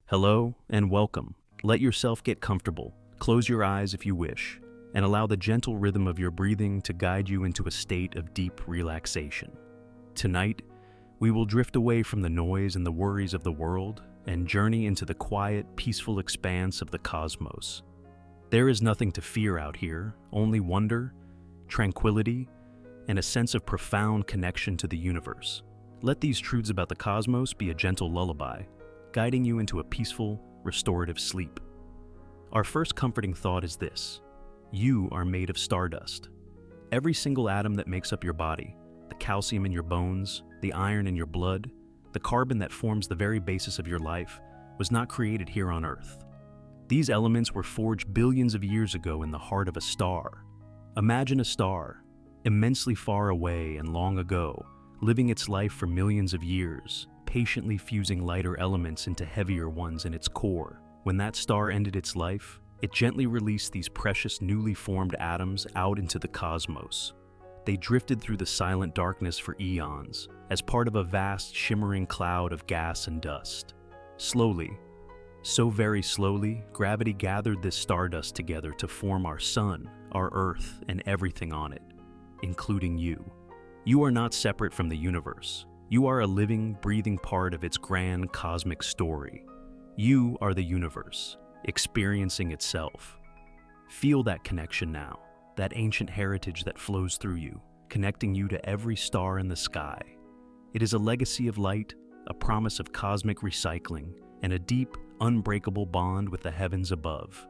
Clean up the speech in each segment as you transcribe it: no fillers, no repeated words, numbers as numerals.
Hello and welcome. Let yourself get comfortable, close your eyes if you wish, and allow the gentle rhythm of your breathing to guide you into a state of deep relaxation. Tonight, we will drift away from the noise and the worries of the world and journey into the quiet, peaceful expanse of the cosmos. There is nothing to fear out here, only wonder, tranquility, and a sense of profound connection to the universe. Let these truths about the cosmos be a gentle lullaby, guiding you into a peaceful, restorative sleep. Our first comforting thought is this: you are made of stardust. Every single atom that makes up your body, the calcium in your bones, the iron in your blood, the carbon that forms the very basis of your life, was not created here on Earth. These elements were forged billions of years ago in the heart of a star. Imagine a star, immensely far away and long ago, living its life for millions of years, patiently fusing lighter elements into heavier ones in its core. When that star ended its life, it gently released these precious newly formed atoms out into the cosmos. They drifted through the silent darkness for eons, as part of a vast shimmering cloud of gas and dust. Slowly, so very slowly, gravity gathered this stardust together to form our sun, our Earth, and everything on it, including you. You are not separate from the universe. You are a living, breathing part of its grand cosmic story. You are the universe, experiencing itself. Feel that connection now, that ancient heritage that flows through you, connecting you to every star in the sky. It is a legacy of light, a promise of cosmic recycling, and a deep, unbreakable bond with the heavens above.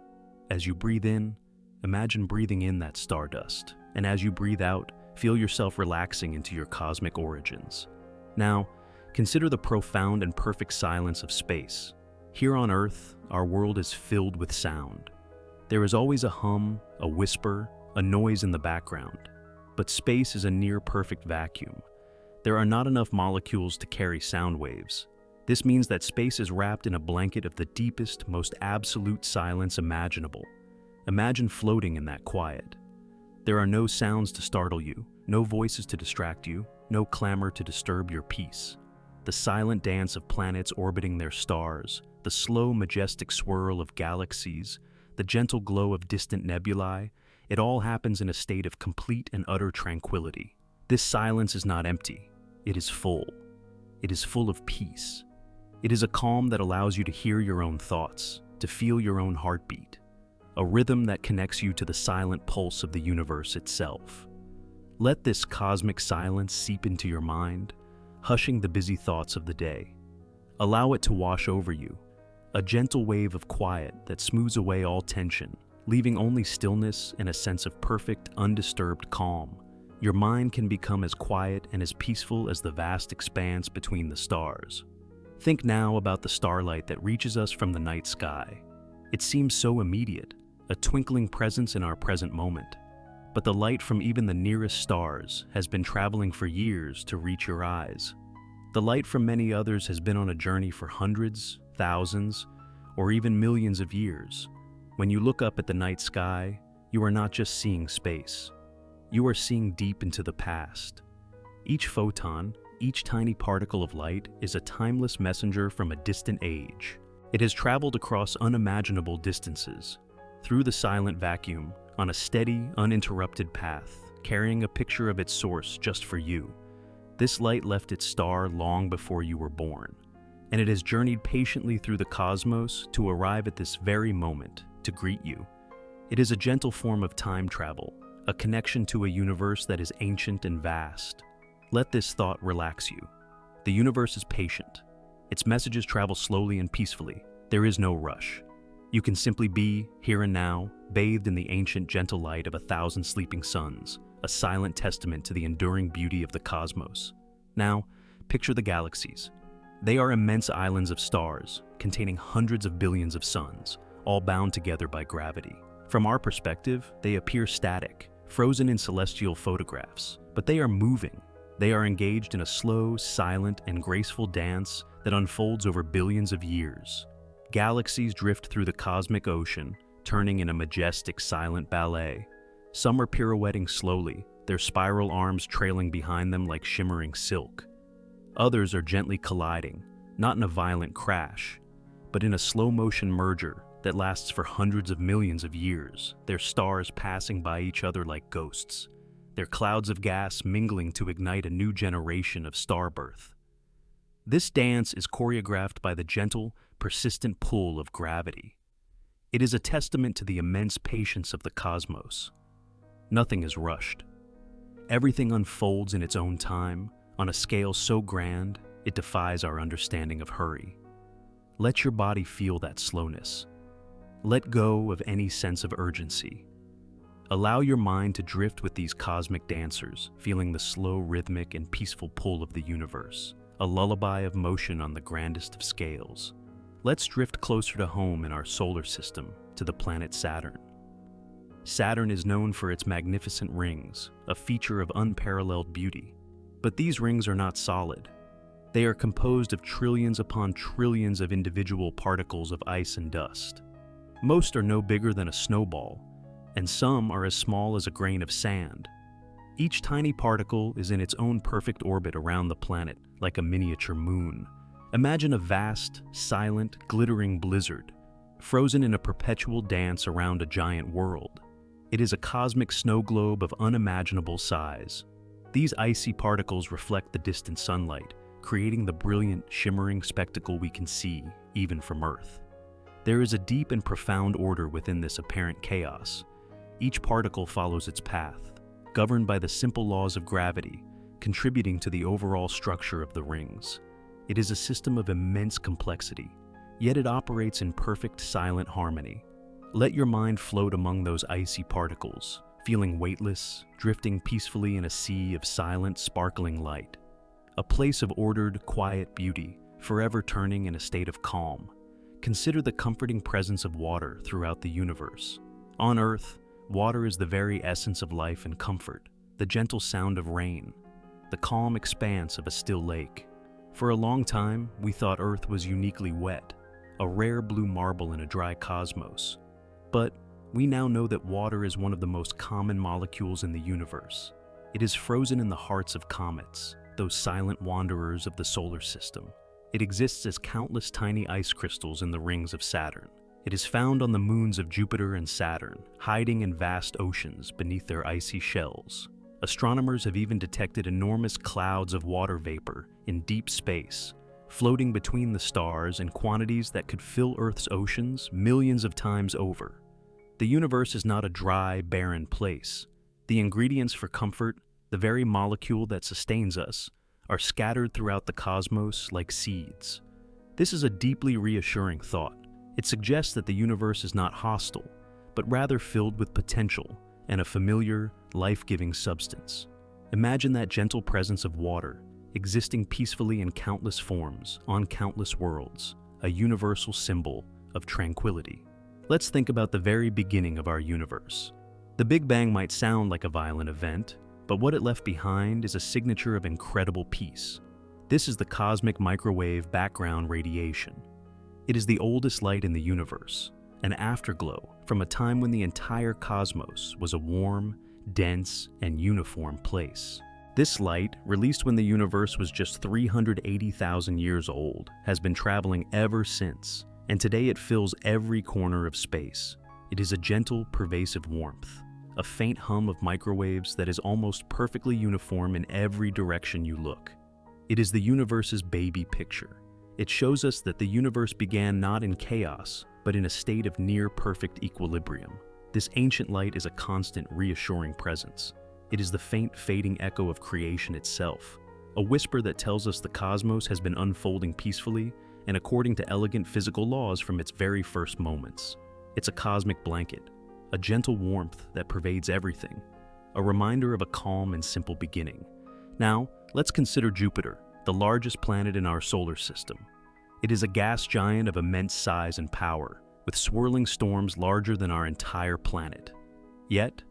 As you breathe in, imagine breathing in that stardust, and as you breathe out, feel yourself relaxing into your cosmic origins. Now, consider the profound and perfect silence of space. Here on Earth, our world is filled with sound. There is always a hum, a whisper, a noise in the background. But space is a near-perfect vacuum. There are not enough molecules to carry sound waves. This means that space is wrapped in a blanket of the deepest, most absolute silence imaginable. Imagine floating in that quiet. There are no sounds to startle you, no voices to distract you, no clamor to disturb your peace. The silent dance of planets orbiting their stars, the slow, majestic swirl of galaxies, the gentle glow of distant nebulae, it all happens in a state of complete and utter tranquility. This silence is not empty. It is full. It is full of peace. It is a calm that allows you to hear your own thoughts, to feel your own heartbeat, a rhythm that connects you to the silent pulse of the universe itself. Let this cosmic silence seep into your mind, hushing the busy thoughts of the day. Allow it to wash over you, a gentle wave of quiet that smooths away all tension, leaving only stillness and a sense of perfect, undisturbed calm. Your mind can become as quiet and as peaceful as the vast expanse between the stars. Think now about the starlight that reaches us from the night sky. It seems so immediate, a twinkling presence in our present moment. But the light from even the nearest stars has been traveling for years to reach your eyes. The light from many others has been on a journey for hundreds, thousands, or even millions of years. When you look up at the night sky, you are not just seeing space. You are seeing deep into the past. Each photon, each tiny particle of light, is a timeless messenger from a distant age. It has traveled across unimaginable distances, through the silent vacuum, on a steady, uninterrupted path, carrying a picture of its source just for you. This light left its star long before you were born, and it has journeyed patiently through the cosmos to arrive at this very moment to greet you. It is a gentle form of time travel, a connection to a universe that is ancient and vast. Let this thought relax you. The universe is patient. Its messages travel slowly and peacefully. There is no rush. You can simply be, here and now, bathed in the ancient gentle light of 1,000 sleeping suns, a silent testament to the enduring beauty of the cosmos. Now, picture the galaxies. They are immense islands of stars, containing hundreds of billions of suns, all bound together by gravity. From our perspective, they appear static, frozen in celestial photographs, but they are moving. They are engaged in a slow, silent, and graceful dance that unfolds over billions of years. Galaxies drift through the cosmic ocean, turning in a majestic, silent ballet. Some are pirouetting slowly, their spiral arms trailing behind them like shimmering silk. Others are gently colliding, not in a violent crash, but in a slow-motion merger that lasts for hundreds of millions of years, their stars passing by each other like ghosts, their clouds of gas mingling to ignite a new generation of star birth. This dance is choreographed by the gentle, persistent pull of gravity. It is a testament to the immense patience of the cosmos. Nothing is rushed. Everything unfolds in its own time, on a scale so grand it defies our understanding of hurry. Let your body feel that slowness. Let go of any sense of urgency. Allow your mind to drift with these cosmic dancers, feeling the slow, rhythmic, and peaceful pull of the universe, a lullaby of motion on the grandest of scales. Let's drift closer to home in our solar system, to the planet Saturn. Saturn is known for its magnificent rings, a feature of unparalleled beauty. But these rings are not solid. They are composed of trillions upon trillions of individual particles of ice and dust. Most are no bigger than a snowball, and some are as small as a grain of sand. Each tiny particle is in its own perfect orbit around the planet, like a miniature moon. Imagine a vast, silent, glittering blizzard, frozen in a perpetual dance around a giant world. It is a cosmic snow globe of unimaginable size. These icy particles reflect the distant sunlight, creating the brilliant, shimmering spectacle we can see, even from Earth. There is a deep and profound order within this apparent chaos. Each particle follows its path, governed by the simple laws of gravity, contributing to the overall structure of the rings. It is a system of immense complexity, yet it operates in perfect, silent harmony. Let your mind float among those icy particles, feeling weightless, drifting peacefully in a sea of silent, sparkling light. A place of ordered, quiet beauty, forever turning in a state of calm. Consider the comforting presence of water throughout the universe. On Earth, water is the very essence of life and comfort, the gentle sound of rain, the calm expanse of a still lake. For a long time, we thought Earth was uniquely wet, a rare blue marble in a dry cosmos. But we now know that water is one of the most common molecules in the universe. It is frozen in the hearts of comets, those silent wanderers of the solar system. It exists as countless tiny ice crystals in the rings of Saturn. It is found on the moons of Jupiter and Saturn, hiding in vast oceans beneath their icy shells. Astronomers have even detected enormous clouds of water vapor in deep space, floating between the stars in quantities that could fill Earth's oceans millions of times over. The universe is not a dry, barren place. The ingredients for comfort, the very molecule that sustains us, are scattered throughout the cosmos like seeds. This is a deeply reassuring thought. It suggests that the universe is not hostile, but rather filled with potential and a familiar, life-giving substance. Imagine that gentle presence of water, existing peacefully in countless forms, on countless worlds, a universal symbol of tranquility. Let's think about the very beginning of our universe. The Big Bang might sound like a violent event, but what it left behind is a signature of incredible peace. This is the cosmic microwave background radiation. It is the oldest light in the universe, an afterglow from a time when the entire cosmos was a warm, dense, and uniform place. This light, released when the universe was just 380,000 years old, has been traveling ever since, and today it fills every corner of space. It is a gentle, pervasive warmth, a faint hum of microwaves that is almost perfectly uniform in every direction you look. It is the universe's baby picture. It shows us that the universe began not in chaos, but in a state of near-perfect equilibrium. This ancient light is a constant, reassuring presence. It is the faint, fading echo of creation itself, a whisper that tells us the cosmos has been unfolding peacefully and according to elegant physical laws from its very first moments. It's a cosmic blanket, a gentle warmth that pervades everything, a reminder of a calm and simple beginning. Now, let's consider Jupiter, the largest planet in our solar system. It is a gas giant of immense size and power, with swirling storms larger than our entire planet. Yet,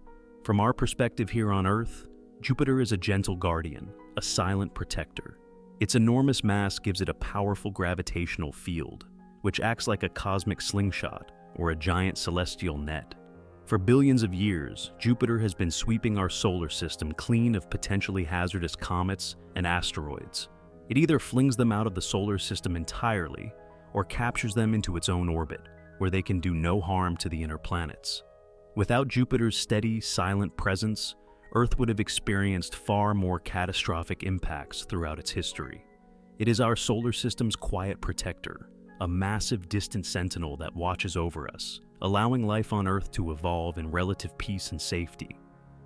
from our perspective here on Earth, Jupiter is a gentle guardian, a silent protector. Its enormous mass gives it a powerful gravitational field, which acts like a cosmic slingshot or a giant celestial net. For billions of years, Jupiter has been sweeping our solar system clean of potentially hazardous comets and asteroids. It either flings them out of the solar system entirely, or captures them into its own orbit, where they can do no harm to the inner planets. Without Jupiter's steady, silent presence, Earth would have experienced far more catastrophic impacts throughout its history. It is our solar system's quiet protector, a massive distant sentinel that watches over us, allowing life on Earth to evolve in relative peace and safety.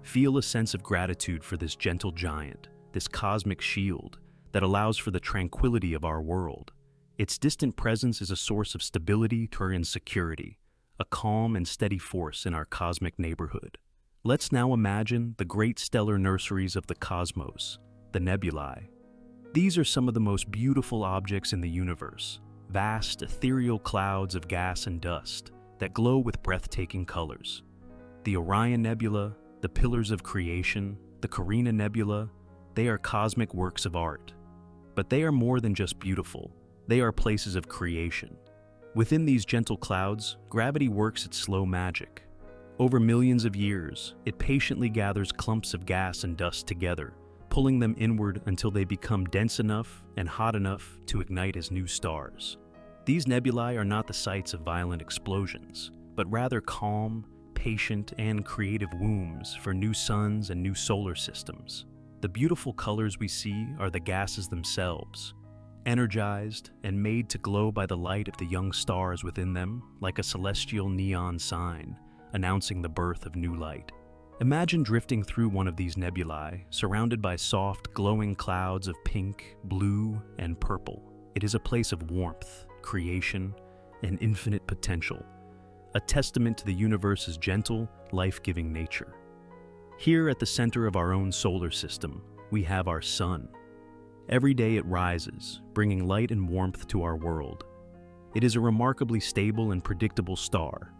Feel a sense of gratitude for this gentle giant, this cosmic shield that allows for the tranquility of our world. Its distant presence is a source of stability and security, a calm and steady force in our cosmic neighborhood. Let's now imagine the great stellar nurseries of the cosmos, the nebulae. These are some of the most beautiful objects in the universe, vast ethereal clouds of gas and dust that glow with breathtaking colors. The Orion Nebula, the Pillars of Creation, the Carina Nebula, they are cosmic works of art. But they are more than just beautiful, they are places of creation. Within these gentle clouds, gravity works its slow magic. Over millions of years, it patiently gathers clumps of gas and dust together, pulling them inward until they become dense enough and hot enough to ignite as new stars. These nebulae are not the sites of violent explosions, but rather calm, patient, and creative wombs for new suns and new solar systems. The beautiful colors we see are the gases themselves, energized and made to glow by the light of the young stars within them like a celestial neon sign, announcing the birth of new light. Imagine drifting through one of these nebulae, surrounded by soft, glowing clouds of pink, blue, and purple. It is a place of warmth, creation, and infinite potential, a testament to the universe's gentle, life-giving nature. Here at the center of our own solar system, we have our sun. Every day it rises, bringing light and warmth to our world. It is a remarkably stable and predictable star.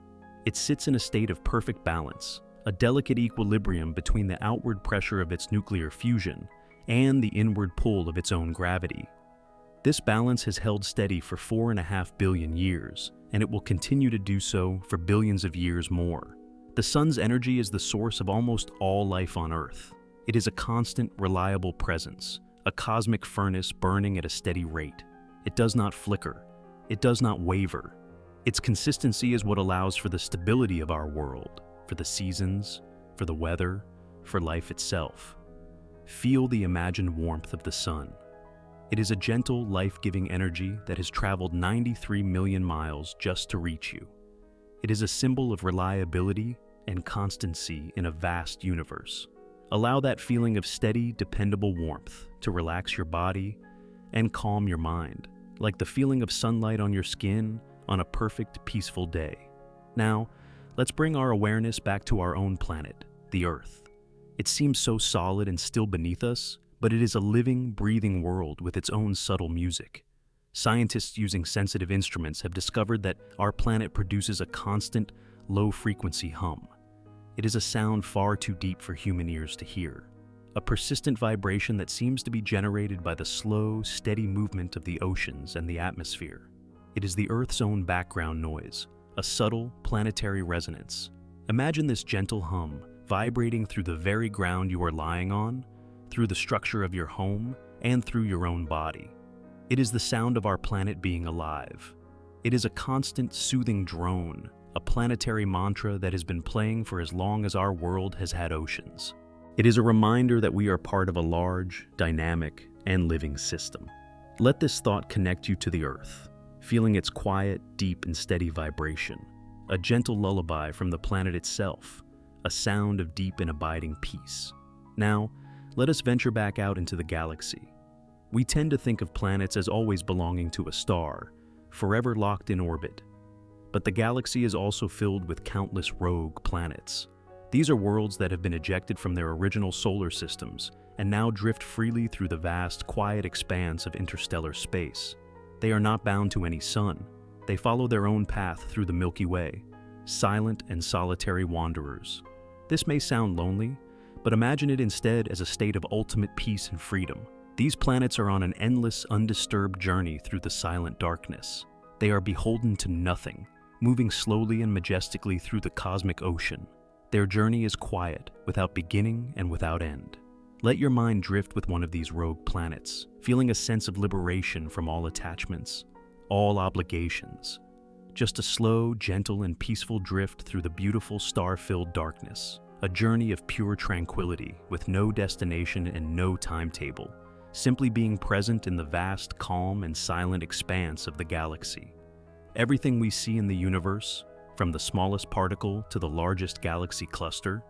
It sits in a state of perfect balance, a delicate equilibrium between the outward pressure of its nuclear fusion and the inward pull of its own gravity. This balance has held steady for 4.5 billion years, and it will continue to do so for billions of years more. The sun's energy is the source of almost all life on Earth. It is a constant, reliable presence, a cosmic furnace burning at a steady rate. It does not flicker. It does not waver. Its consistency is what allows for the stability of our world, for the seasons, for the weather, for life itself. Feel the imagined warmth of the sun. It is a gentle, life-giving energy that has traveled 93 million miles just to reach you. It is a symbol of reliability and constancy in a vast universe. Allow that feeling of steady, dependable warmth to relax your body and calm your mind, like the feeling of sunlight on your skin on a perfect, peaceful day. Now, let's bring our awareness back to our own planet, the Earth. It seems so solid and still beneath us, but it is a living, breathing world with its own subtle music. Scientists using sensitive instruments have discovered that our planet produces a constant, low-frequency hum. It is a sound far too deep for human ears to hear, a persistent vibration that seems to be generated by the slow, steady movement of the oceans and the atmosphere. It is the Earth's own background noise, a subtle, planetary resonance. Imagine this gentle hum vibrating through the very ground you are lying on, through the structure of your home, and through your own body. It is the sound of our planet being alive. It is a constant, soothing drone, a planetary mantra that has been playing for as long as our world has had oceans. It is a reminder that we are part of a large, dynamic, and living system. Let this thought connect you to the Earth, feeling its quiet, deep, and steady vibration, a gentle lullaby from the planet itself, a sound of deep and abiding peace. Now, let us venture back out into the galaxy. We tend to think of planets as always belonging to a star, forever locked in orbit. But the galaxy is also filled with countless rogue planets. These are worlds that have been ejected from their original solar systems and now drift freely through the vast, quiet expanse of interstellar space. They are not bound to any sun. They follow their own path through the Milky Way, silent and solitary wanderers. This may sound lonely, but imagine it instead as a state of ultimate peace and freedom. These planets are on an endless, undisturbed journey through the silent darkness. They are beholden to nothing, moving slowly and majestically through the cosmic ocean. Their journey is quiet, without beginning and without end. Let your mind drift with one of these rogue planets, feeling a sense of liberation from all attachments, all obligations. Just a slow, gentle, and peaceful drift through the beautiful star-filled darkness. A journey of pure tranquility with no destination and no timetable. Simply being present in the vast, calm, and silent expanse of the galaxy. Everything we see in the universe, from the smallest particle to the largest galaxy cluster,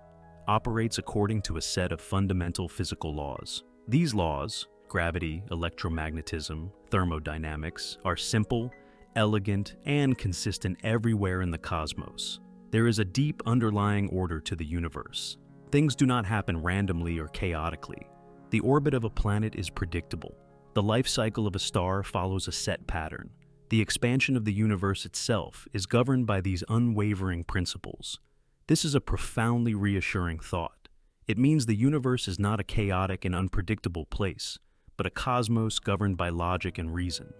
operates according to a set of fundamental physical laws. These laws, gravity, electromagnetism, thermodynamics, are simple, elegant, and consistent everywhere in the cosmos. There is a deep underlying order to the universe. Things do not happen randomly or chaotically. The orbit of a planet is predictable. The life cycle of a star follows a set pattern. The expansion of the universe itself is governed by these unwavering principles. This is a profoundly reassuring thought. It means the universe is not a chaotic and unpredictable place, but a cosmos governed by logic and reason.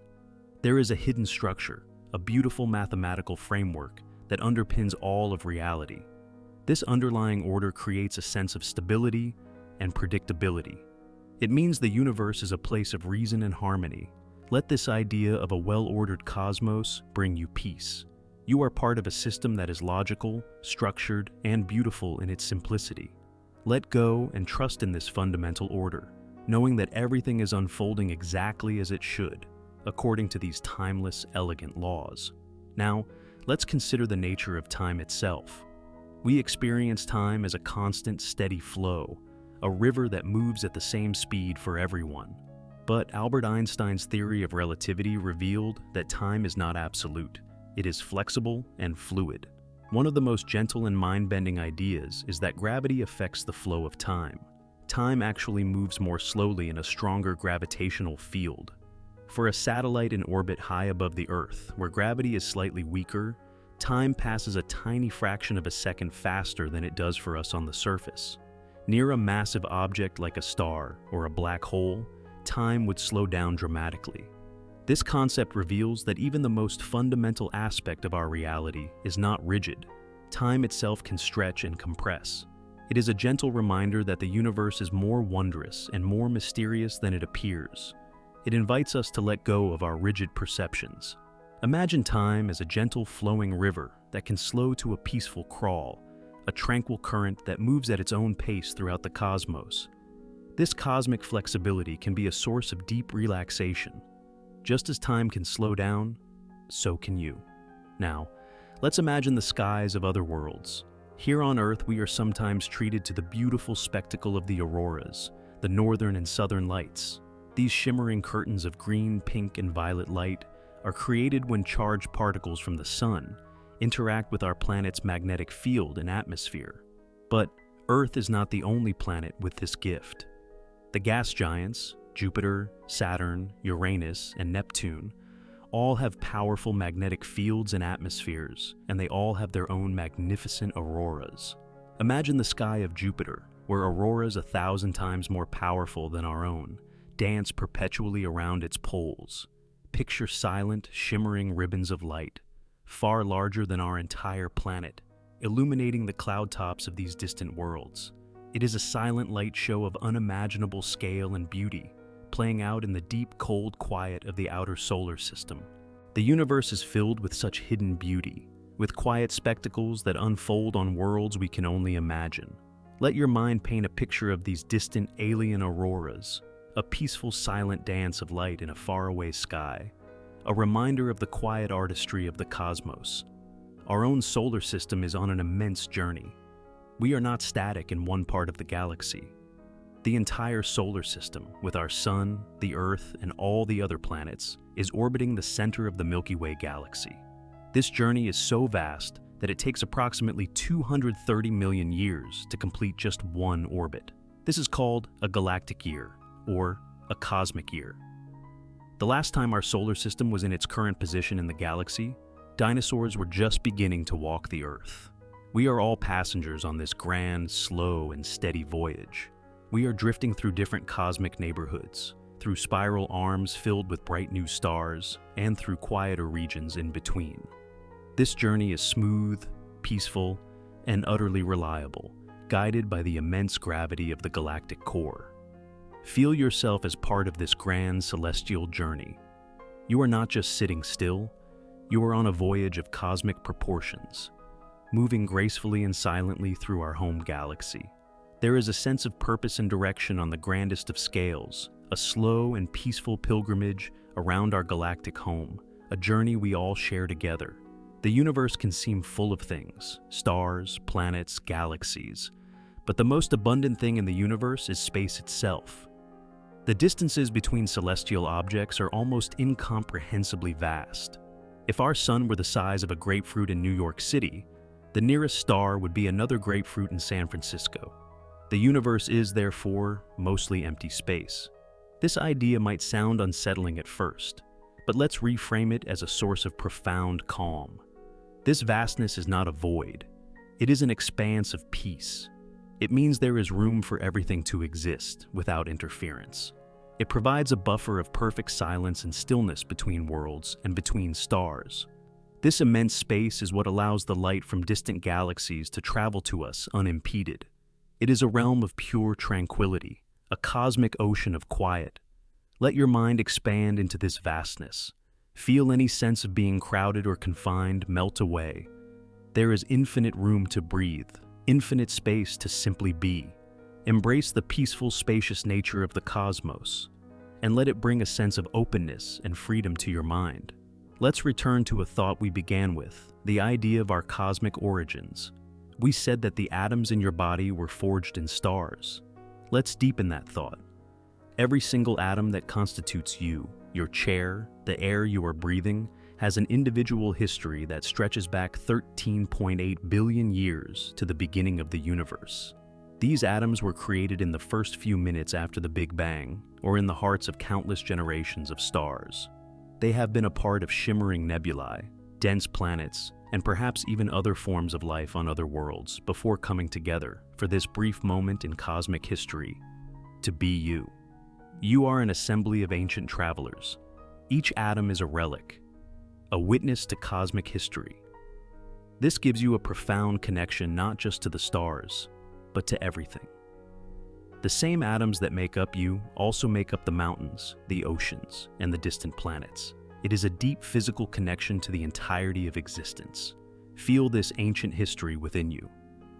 There is a hidden structure, a beautiful mathematical framework that underpins all of reality. This underlying order creates a sense of stability and predictability. It means the universe is a place of reason and harmony. Let this idea of a well-ordered cosmos bring you peace. You are part of a system that is logical, structured, and beautiful in its simplicity. Let go and trust in this fundamental order, knowing that everything is unfolding exactly as it should, according to these timeless, elegant laws. Now, let's consider the nature of time itself. We experience time as a constant, steady flow, a river that moves at the same speed for everyone. But Albert Einstein's theory of relativity revealed that time is not absolute. It is flexible and fluid. One of the most gentle and mind-bending ideas is that gravity affects the flow of time. Time actually moves more slowly in a stronger gravitational field. For a satellite in orbit high above the Earth, where gravity is slightly weaker, time passes a tiny fraction of a second faster than it does for us on the surface. Near a massive object like a star or a black hole, time would slow down dramatically. This concept reveals that even the most fundamental aspect of our reality is not rigid. Time itself can stretch and compress. It is a gentle reminder that the universe is more wondrous and more mysterious than it appears. It invites us to let go of our rigid perceptions. Imagine time as a gentle flowing river that can slow to a peaceful crawl, a tranquil current that moves at its own pace throughout the cosmos. This cosmic flexibility can be a source of deep relaxation. Just as time can slow down, so can you. Now, let's imagine the skies of other worlds. Here on Earth, we are sometimes treated to the beautiful spectacle of the auroras, the northern and southern lights. These shimmering curtains of green, pink, and violet light are created when charged particles from the sun interact with our planet's magnetic field and atmosphere. But Earth is not the only planet with this gift. The gas giants, Jupiter, Saturn, Uranus, and Neptune, all have powerful magnetic fields and atmospheres, and they all have their own magnificent auroras. Imagine the sky of Jupiter, where auroras 1,000 times more powerful than our own, dance perpetually around its poles. Picture silent, shimmering ribbons of light, far larger than our entire planet, illuminating the cloud tops of these distant worlds. It is a silent light show of unimaginable scale and beauty, playing out in the deep, cold quiet of the outer solar system. The universe is filled with such hidden beauty, with quiet spectacles that unfold on worlds we can only imagine. Let your mind paint a picture of these distant alien auroras, a peaceful, silent dance of light in a faraway sky, a reminder of the quiet artistry of the cosmos. Our own solar system is on an immense journey. We are not static in one part of the galaxy. The entire solar system, with our Sun, the Earth, and all the other planets, is orbiting the center of the Milky Way galaxy. This journey is so vast that it takes approximately 230 million years to complete just one orbit. This is called a galactic year, or a cosmic year. The last time our solar system was in its current position in the galaxy, dinosaurs were just beginning to walk the Earth. We are all passengers on this grand, slow, and steady voyage. We are drifting through different cosmic neighborhoods, through spiral arms filled with bright new stars, and through quieter regions in between. This journey is smooth, peaceful, and utterly reliable, guided by the immense gravity of the galactic core. Feel yourself as part of this grand celestial journey. You are not just sitting still, you are on a voyage of cosmic proportions, moving gracefully and silently through our home galaxy. There is a sense of purpose and direction on the grandest of scales, a slow and peaceful pilgrimage around our galactic home, a journey we all share together. The universe can seem full of things, stars, planets, galaxies, but the most abundant thing in the universe is space itself. The distances between celestial objects are almost incomprehensibly vast. If our sun were the size of a grapefruit in New York City, the nearest star would be another grapefruit in San Francisco. The universe is, therefore, mostly empty space. This idea might sound unsettling at first, but let's reframe it as a source of profound calm. This vastness is not a void. It is an expanse of peace. It means there is room for everything to exist without interference. It provides a buffer of perfect silence and stillness between worlds and between stars. This immense space is what allows the light from distant galaxies to travel to us unimpeded. It is a realm of pure tranquility, a cosmic ocean of quiet. Let your mind expand into this vastness. Feel any sense of being crowded or confined melt away. There is infinite room to breathe, infinite space to simply be. Embrace the peaceful, spacious nature of the cosmos, and let it bring a sense of openness and freedom to your mind. Let's return to a thought we began with, the idea of our cosmic origins. We said that the atoms in your body were forged in stars. Let's deepen that thought. Every single atom that constitutes you, your chair, the air you are breathing, has an individual history that stretches back 13.8 billion years to the beginning of the universe. These atoms were created in the first few minutes after the Big Bang, or in the hearts of countless generations of stars. They have been a part of shimmering nebulae, dense planets, and perhaps even other forms of life on other worlds before coming together for this brief moment in cosmic history to be you. You are an assembly of ancient travelers. Each atom is a relic, a witness to cosmic history. This gives you a profound connection not just to the stars, but to everything. The same atoms that make up you also make up the mountains, the oceans, and the distant planets. It is a deep physical connection to the entirety of existence. Feel this ancient history within you.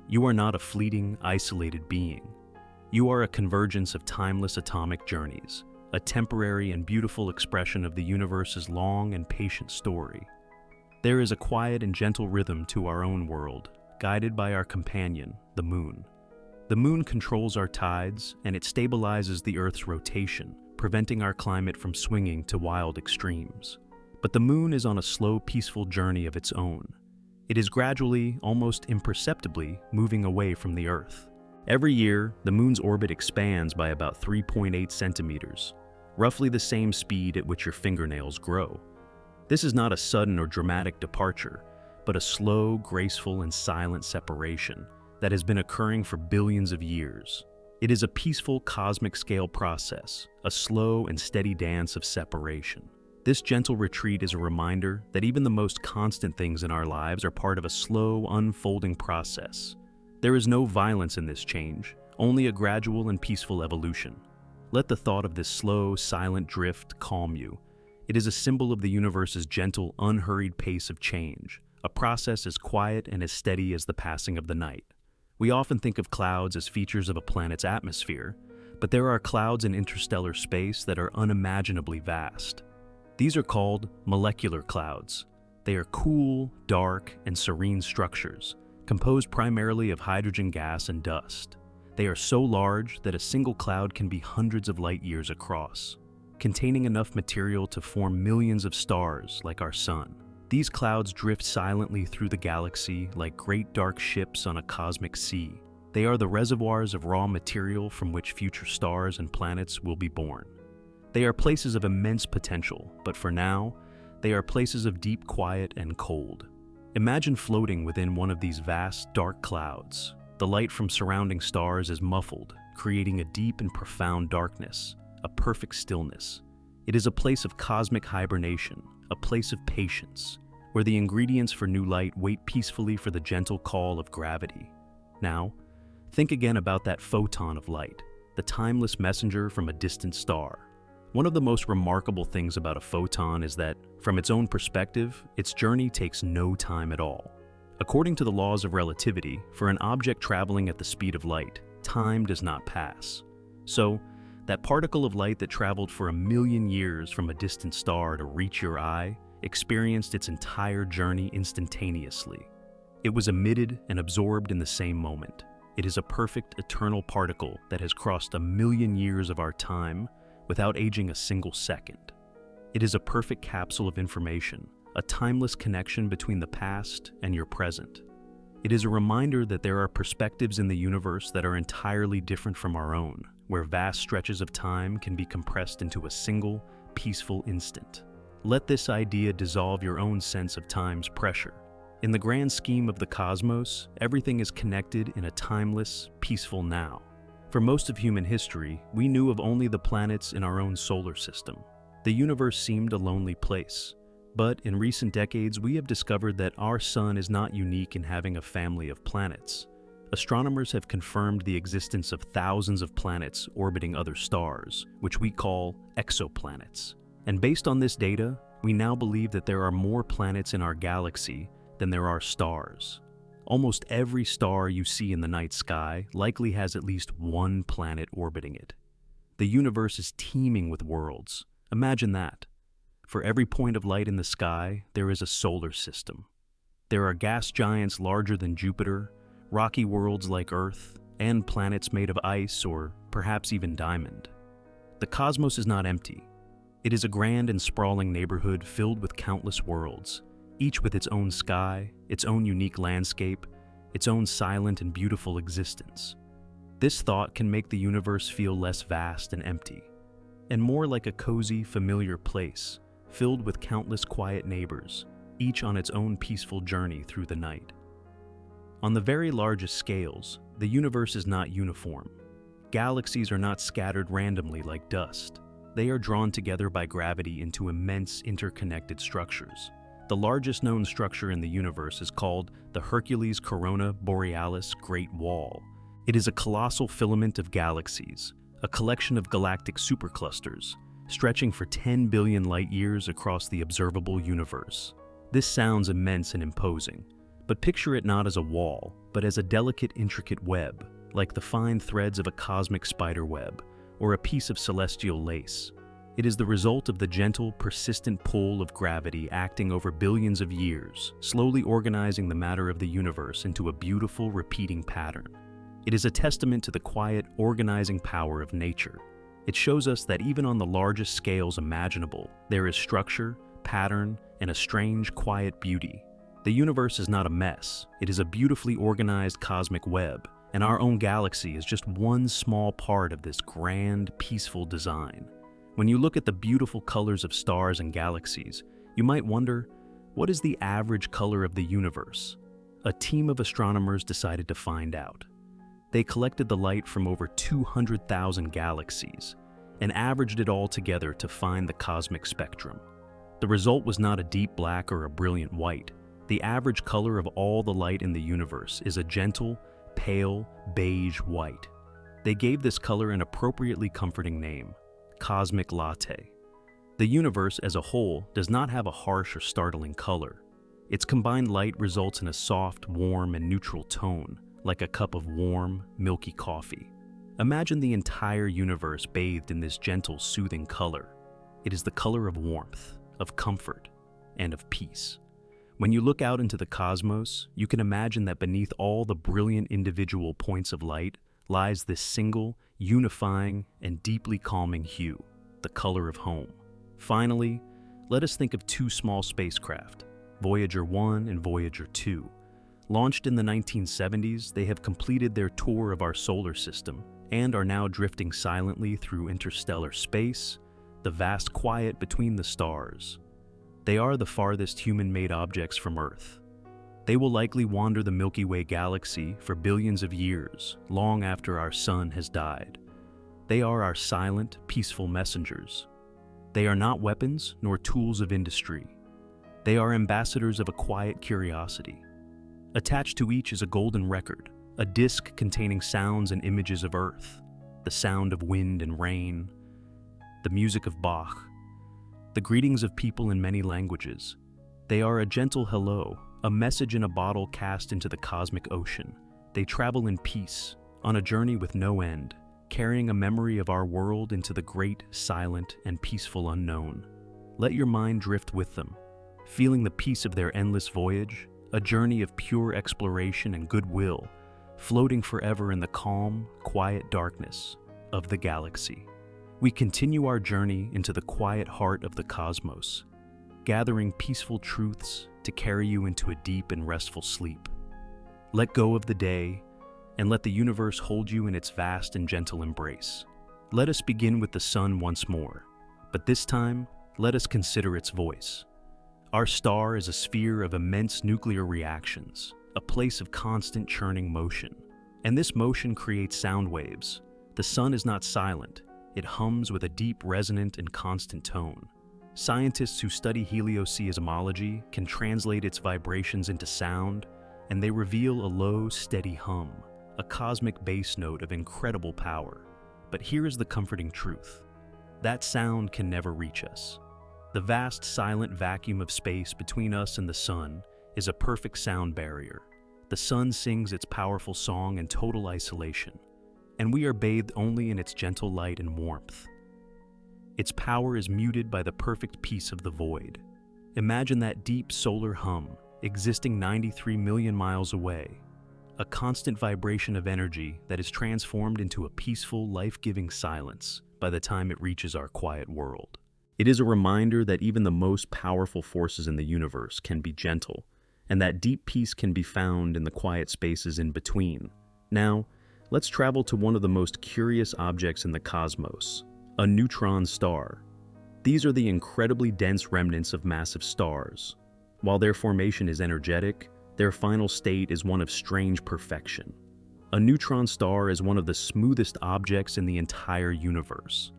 You are not a fleeting, isolated being. You are a convergence of timeless atomic journeys, a temporary and beautiful expression of the universe's long and patient story. There is a quiet and gentle rhythm to our own world, guided by our companion, the moon. The moon controls our tides, and it stabilizes the Earth's rotation, preventing our climate from swinging to wild extremes. But the moon is on a slow, peaceful journey of its own. It is gradually, almost imperceptibly, moving away from the Earth. Every year, the moon's orbit expands by about 3.8 centimeters, roughly the same speed at which your fingernails grow. This is not a sudden or dramatic departure, but a slow, graceful, and silent separation that has been occurring for billions of years. It is a peaceful cosmic scale process, a slow and steady dance of separation. This gentle retreat is a reminder that even the most constant things in our lives are part of a slow, unfolding process. There is no violence in this change, only a gradual and peaceful evolution. Let the thought of this slow, silent drift calm you. It is a symbol of the universe's gentle, unhurried pace of change, a process as quiet and as steady as the passing of the night. We often think of clouds as features of a planet's atmosphere, but there are clouds in interstellar space that are unimaginably vast. These are called molecular clouds. They are cool, dark, and serene structures, composed primarily of hydrogen gas and dust. They are so large that a single cloud can be hundreds of light years across, containing enough material to form millions of stars like our sun. These clouds drift silently through the galaxy like great dark ships on a cosmic sea. They are the reservoirs of raw material from which future stars and planets will be born. They are places of immense potential, but for now, they are places of deep quiet and cold. Imagine floating within one of these vast, dark clouds. The light from surrounding stars is muffled, creating a deep and profound darkness, a perfect stillness. It is a place of cosmic hibernation, a place of patience, where the ingredients for new light wait peacefully for the gentle call of gravity. Now, think again about that photon of light, the timeless messenger from a distant star. One of the most remarkable things about a photon is that, from its own perspective, its journey takes no time at all. According to the laws of relativity, for an object traveling at the speed of light, time does not pass. So, that particle of light that traveled for 1,000,000 years from a distant star to reach your eye experienced its entire journey instantaneously. It was emitted and absorbed in the same moment. It is a perfect eternal particle that has crossed 1,000,000 years of our time without aging a single second. It is a perfect capsule of information, a timeless connection between the past and your present. It is a reminder that there are perspectives in the universe that are entirely different from our own, where vast stretches of time can be compressed into a single, peaceful instant. Let this idea dissolve your own sense of time's pressure. In the grand scheme of the cosmos, everything is connected in a timeless, peaceful now. For most of human history, we knew of only the planets in our own solar system. The universe seemed a lonely place. But in recent decades, we have discovered that our sun is not unique in having a family of planets. Astronomers have confirmed the existence of thousands of planets orbiting other stars, which we call exoplanets. And based on this data, we now believe that there are more planets in our galaxy than there are stars. Almost every star you see in the night sky likely has at least one planet orbiting it. The universe is teeming with worlds. Imagine that. For every point of light in the sky, there is a solar system. There are gas giants larger than Jupiter, rocky worlds like Earth, and planets made of ice or perhaps even diamond. The cosmos is not empty. It is a grand and sprawling neighborhood filled with countless worlds, each with its own sky, its own unique landscape, its own silent and beautiful existence. This thought can make the universe feel less vast and empty, and more like a cozy, familiar place, filled with countless quiet neighbors, each on its own peaceful journey through the night. On the very largest scales, the universe is not uniform. Galaxies are not scattered randomly like dust. They are drawn together by gravity into immense interconnected structures. The largest known structure in the universe is called the Hercules Corona Borealis Great Wall. It is a colossal filament of galaxies, a collection of galactic superclusters, stretching for 10 billion light-years across the observable universe. This sounds immense and imposing, but picture it not as a wall, but as a delicate, intricate web, like the fine threads of a cosmic spider web, or a piece of celestial lace. It is the result of the gentle, persistent pull of gravity acting over billions of years, slowly organizing the matter of the universe into a beautiful, repeating pattern. It is a testament to the quiet, organizing power of nature. It shows us that even on the largest scales imaginable, there is structure, pattern, and a strange, quiet beauty. The universe is not a mess. It is a beautifully organized cosmic web, and our own galaxy is just one small part of this grand, peaceful design. When you look at the beautiful colors of stars and galaxies, you might wonder, what is the average color of the universe? A team of astronomers decided to find out. They collected the light from over 200,000 galaxies and averaged it all together to find the cosmic spectrum. The result was not a deep black or a brilliant white. The average color of all the light in the universe is a gentle, pale, beige white. They gave this color an appropriately comforting name, cosmic latte. The universe as a whole does not have a harsh or startling color. Its combined light results in a soft, warm, and neutral tone, like a cup of warm, milky coffee. Imagine the entire universe bathed in this gentle, soothing color. It is the color of warmth, of comfort, and of peace. When you look out into the cosmos, you can imagine that beneath all the brilliant individual points of light lies this single, unifying, and deeply calming hue, the color of home. Finally, let us think of two small spacecraft, Voyager 1 and Voyager 2. Launched in the 1970s, they have completed their tour of our solar system and are now drifting silently through interstellar space, the vast quiet between the stars. They are the farthest human-made objects from Earth. They will likely wander the Milky Way galaxy for billions of years, long after our sun has died. They are our silent, peaceful messengers. They are not weapons nor tools of industry. They are ambassadors of a quiet curiosity. Attached to each is a golden record, a disc containing sounds and images of Earth, the sound of wind and rain, the music of Bach, the greetings of people in many languages. They are a gentle hello, a message in a bottle cast into the cosmic ocean. They travel in peace, on a journey with no end, carrying a memory of our world into the great, silent, and peaceful unknown. Let your mind drift with them, feeling the peace of their endless voyage, a journey of pure exploration and goodwill, floating forever in the calm, quiet darkness of the galaxy. We continue our journey into the quiet heart of the cosmos, gathering peaceful truths to carry you into a deep and restful sleep. Let go of the day, and let the universe hold you in its vast and gentle embrace. Let us begin with the sun once more, but this time, let us consider its voice. Our star is a sphere of immense nuclear reactions, a place of constant churning motion. And this motion creates sound waves. The sun is not silent. It hums with a deep, resonant, and constant tone. Scientists who study helioseismology can translate its vibrations into sound, and they reveal a low, steady hum, a cosmic bass note of incredible power. But here is the comforting truth. That sound can never reach us. The vast, silent vacuum of space between us and the sun is a perfect sound barrier. The sun sings its powerful song in total isolation, and we are bathed only in its gentle light and warmth. Its power is muted by the perfect peace of the void. Imagine that deep solar hum, existing 93 million miles away, a constant vibration of energy that is transformed into a peaceful, life-giving silence by the time it reaches our quiet world. It is a reminder that even the most powerful forces in the universe can be gentle, and that deep peace can be found in the quiet spaces in between. Now, let's travel to one of the most curious objects in the cosmos, a neutron star. These are the incredibly dense remnants of massive stars. While their formation is energetic, their final state is one of strange perfection. A neutron star is one of the smoothest objects in the entire universe.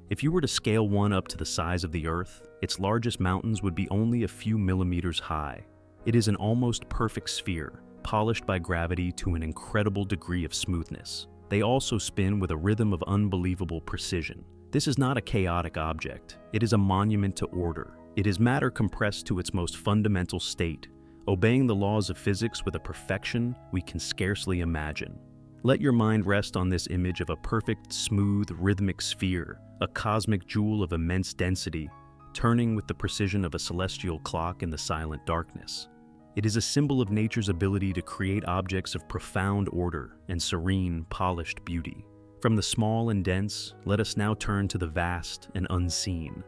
If you were to scale one up to the size of the Earth, its largest mountains would be only a few millimeters high. It is an almost perfect sphere, polished by gravity to an incredible degree of smoothness. They also spin with a rhythm of unbelievable precision. This is not a chaotic object. It is a monument to order. It is matter compressed to its most fundamental state, obeying the laws of physics with a perfection we can scarcely imagine. Let your mind rest on this image of a perfect, smooth, rhythmic sphere, a cosmic jewel of immense density, turning with the precision of a celestial clock in the silent darkness. It is a symbol of nature's ability to create objects of profound order and serene, polished beauty. From the small and dense, let us now turn to the vast and unseen,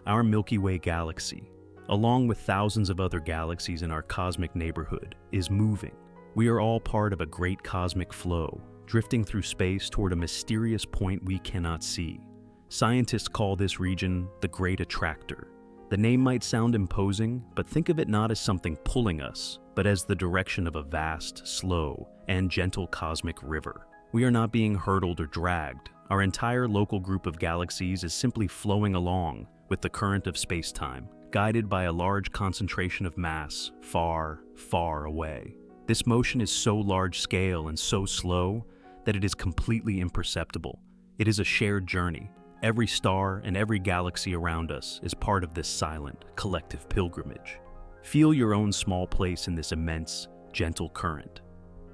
our Milky Way galaxy. Along with thousands of other galaxies in our cosmic neighborhood, is moving. We are all part of a great cosmic flow, drifting through space toward a mysterious point we cannot see. Scientists call this region the Great Attractor. The name might sound imposing, but think of it not as something pulling us, but as the direction of a vast, slow, and gentle cosmic river. We are not being hurdled or dragged. Our entire local group of galaxies is simply flowing along with the current of space-time, guided by a large concentration of mass far, far away. This motion is so large-scale and so slow that it is completely imperceptible. It is a shared journey. Every star and every galaxy around us is part of this silent, collective pilgrimage. Feel your own small place in this immense, gentle current.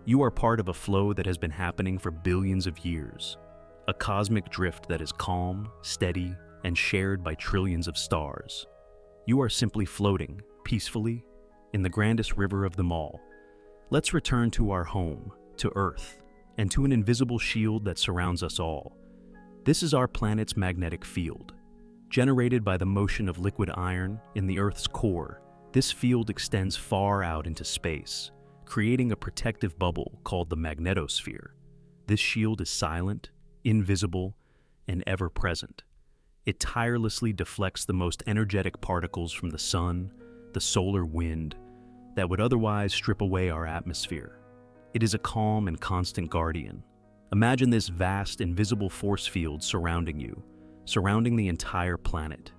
You are part of a flow that has been happening for billions of years, a cosmic drift that is calm, steady, and shared by trillions of stars. You are simply floating, peacefully, in the grandest river of them all. Let's return to our home, to Earth, and to an invisible shield that surrounds us all. This is our planet's magnetic field. Generated by the motion of liquid iron in the Earth's core, this field extends far out into space, creating a protective bubble called the magnetosphere. This shield is silent, invisible, and ever-present. It tirelessly deflects the most energetic particles from the sun, the solar wind, that would otherwise strip away our atmosphere. It is a calm and constant guardian. Imagine this vast, invisible force field surrounding you, surrounding the entire planet.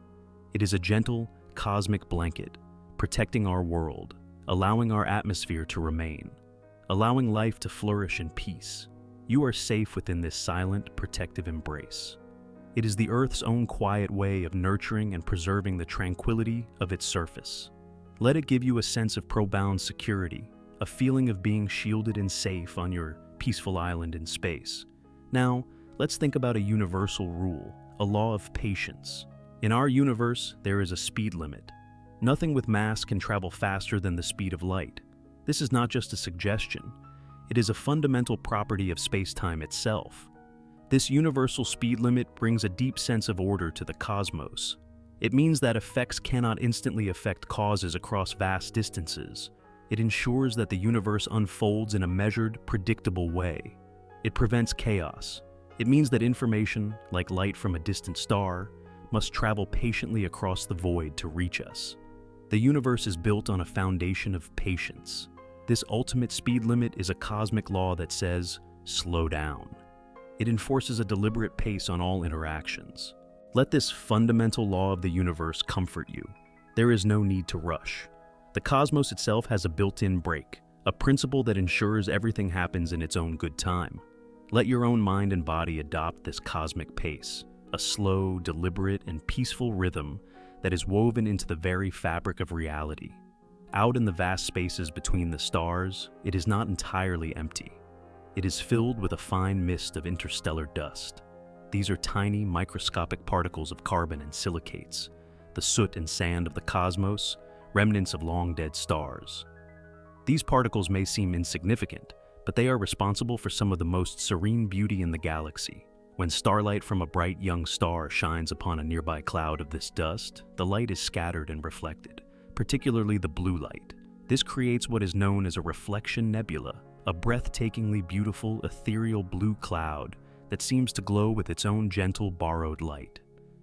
It is a gentle, cosmic blanket, protecting our world, allowing our atmosphere to remain, allowing life to flourish in peace. You are safe within this silent, protective embrace. It is the Earth's own quiet way of nurturing and preserving the tranquility of its surface. Let it give you a sense of profound security, a feeling of being shielded and safe on your peaceful island in space. Now, let's think about a universal rule, a law of patience. In our universe, there is a speed limit. Nothing with mass can travel faster than the speed of light. This is not just a suggestion. It is a fundamental property of space-time itself. This universal speed limit brings a deep sense of order to the cosmos. It means that effects cannot instantly affect causes across vast distances. It ensures that the universe unfolds in a measured, predictable way. It prevents chaos. It means that information, like light from a distant star, must travel patiently across the void to reach us. The universe is built on a foundation of patience. This ultimate speed limit is a cosmic law that says, slow down. It enforces a deliberate pace on all interactions. Let this fundamental law of the universe comfort you. There is no need to rush. The cosmos itself has a built-in brake, a principle that ensures everything happens in its own good time. Let your own mind and body adopt this cosmic pace, a slow, deliberate, and peaceful rhythm that is woven into the very fabric of reality. Out in the vast spaces between the stars, it is not entirely empty. It is filled with a fine mist of interstellar dust. These are tiny, microscopic particles of carbon and silicates, the soot and sand of the cosmos, remnants of long-dead stars. These particles may seem insignificant, but they are responsible for some of the most serene beauty in the galaxy. When starlight from a bright young star shines upon a nearby cloud of this dust, the light is scattered and reflected, particularly the blue light. This creates what is known as a reflection nebula, a breathtakingly beautiful, ethereal blue cloud that seems to glow with its own gentle, borrowed light.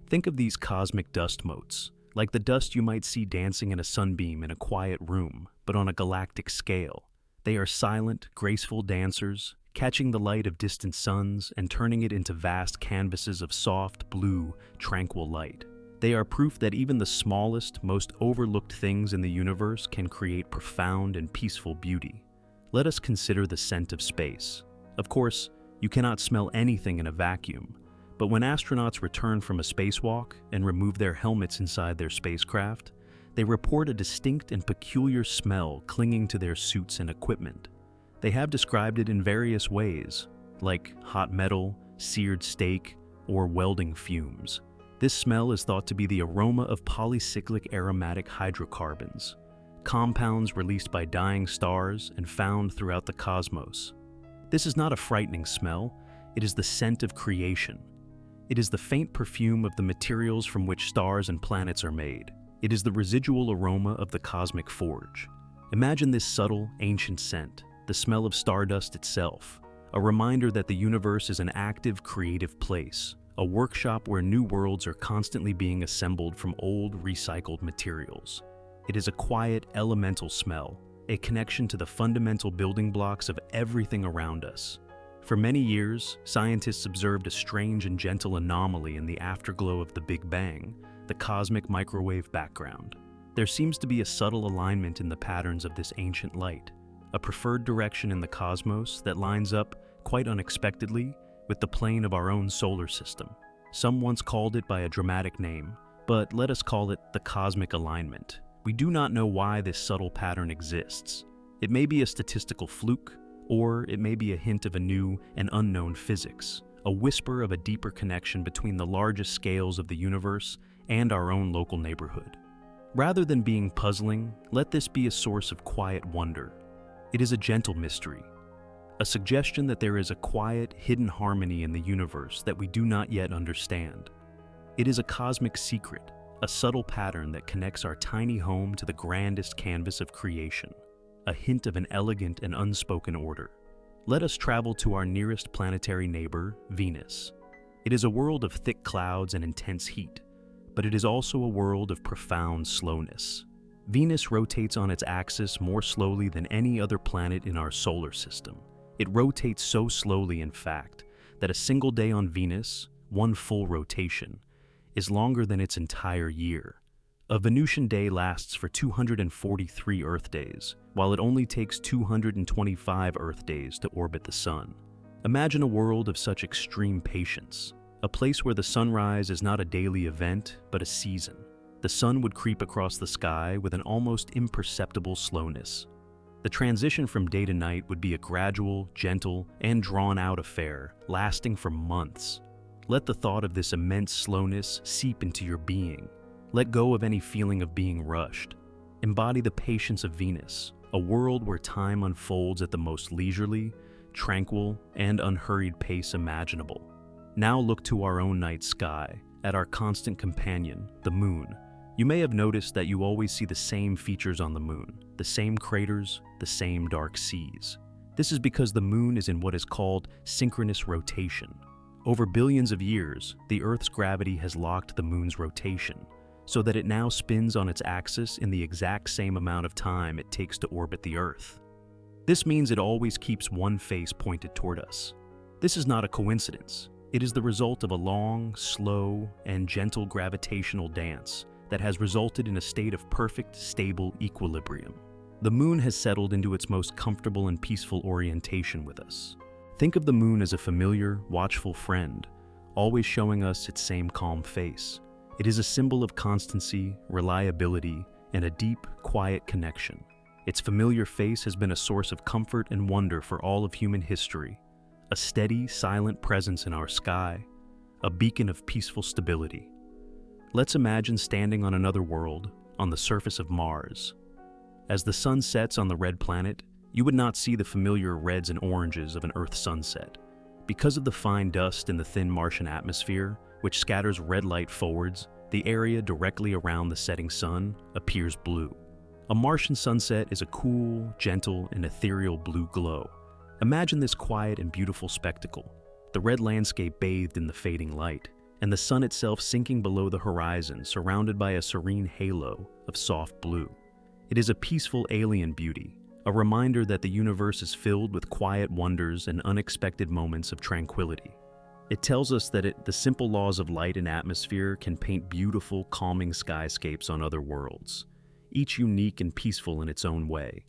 Think of these cosmic dust motes, like the dust you might see dancing in a sunbeam in a quiet room, but on a galactic scale. They are silent, graceful dancers, catching the light of distant suns and turning it into vast canvases of soft, blue, tranquil light. They are proof that even the smallest, most overlooked things in the universe can create profound and peaceful beauty. Let us consider the scent of space. Of course, you cannot smell anything in a vacuum, but when astronauts return from a spacewalk and remove their helmets inside their spacecraft, they report a distinct and peculiar smell clinging to their suits and equipment. They have described it in various ways, like hot metal, seared steak, or welding fumes. This smell is thought to be the aroma of polycyclic aromatic hydrocarbons, compounds released by dying stars and found throughout the cosmos. This is not a frightening smell, it is the scent of creation. It is the faint perfume of the materials from which stars and planets are made. It is the residual aroma of the cosmic forge. Imagine this subtle, ancient scent, the smell of stardust itself, a reminder that the universe is an active, creative place, a workshop where new worlds are constantly being assembled from old, recycled materials. It is a quiet, elemental smell, a connection to the fundamental building blocks of everything around us. For many years, scientists observed a strange and gentle anomaly in the afterglow of the Big Bang, the cosmic microwave background. There seems to be a subtle alignment in the patterns of this ancient light, a preferred direction in the cosmos that lines up, quite unexpectedly, with the plane of our own solar system. Some once called it by a dramatic name, but let us call it the cosmic alignment. We do not know why this subtle pattern exists. It may be a statistical fluke, or it may be a hint of a new and unknown physics, a whisper of a deeper connection between the largest scales of the universe and our own local neighborhood. Rather than being puzzling, let this be a source of quiet wonder. It is a gentle mystery, a suggestion that there is a quiet, hidden harmony in the universe that we do not yet understand. It is a cosmic secret, a subtle pattern that connects our tiny home to the grandest canvas of creation, a hint of an elegant and unspoken order. Let us travel to our nearest planetary neighbor, Venus. It is a world of thick clouds and intense heat, but it is also a world of profound slowness. Venus rotates on its axis more slowly than any other planet in our solar system. It rotates so slowly, in fact, that a single day on Venus, one full rotation, is longer than its entire year. A Venusian day lasts for 243 Earth days, while it only takes 225 Earth days to orbit the Sun. Imagine a world of such extreme patience, a place where the sunrise is not a daily event, but a season. The sun would creep across the sky with an almost imperceptible slowness. The transition from day to night would be a gradual, gentle, and drawn-out affair, lasting for months. Let the thought of this immense slowness seep into your being. Let go of any feeling of being rushed. Embody the patience of Venus, a world where time unfolds at the most leisurely, tranquil, and unhurried pace imaginable. Now look to our own night sky, at our constant companion, the moon. You may have noticed that you always see the same features on the moon, the same craters, the same dark seas. This is because the moon is in what is called synchronous rotation. Over billions of years, the Earth's gravity has locked the moon's rotation, so that it now spins on its axis in the exact same amount of time it takes to orbit the Earth. This means it always keeps one face pointed toward us. This is not a coincidence. It is the result of a long, slow, and gentle gravitational dance that has resulted in a state of perfect, stable equilibrium. The moon has settled into its most comfortable and peaceful orientation with us. Think of the moon as a familiar, watchful friend, always showing us its same calm face. It is a symbol of constancy, reliability, and a deep, quiet connection. Its familiar face has been a source of comfort and wonder for all of human history, a steady, silent presence in our sky, a beacon of peaceful stability. Let's imagine standing on another world, on the surface of Mars. As the sun sets on the red planet, you would not see the familiar reds and oranges of an Earth sunset. Because of the fine dust in the thin Martian atmosphere, which scatters red light forwards, the area directly around the setting sun appears blue. A Martian sunset is a cool, gentle, and ethereal blue glow. Imagine this quiet and beautiful spectacle, the red landscape bathed in the fading light, and the sun itself sinking below the horizon, surrounded by a serene halo of soft blue. It is a peaceful alien beauty, a reminder that the universe is filled with quiet wonders and unexpected moments of tranquility. It tells us that the simple laws of light and atmosphere can paint beautiful, calming skyscapes on other worlds, each unique and peaceful in its own way.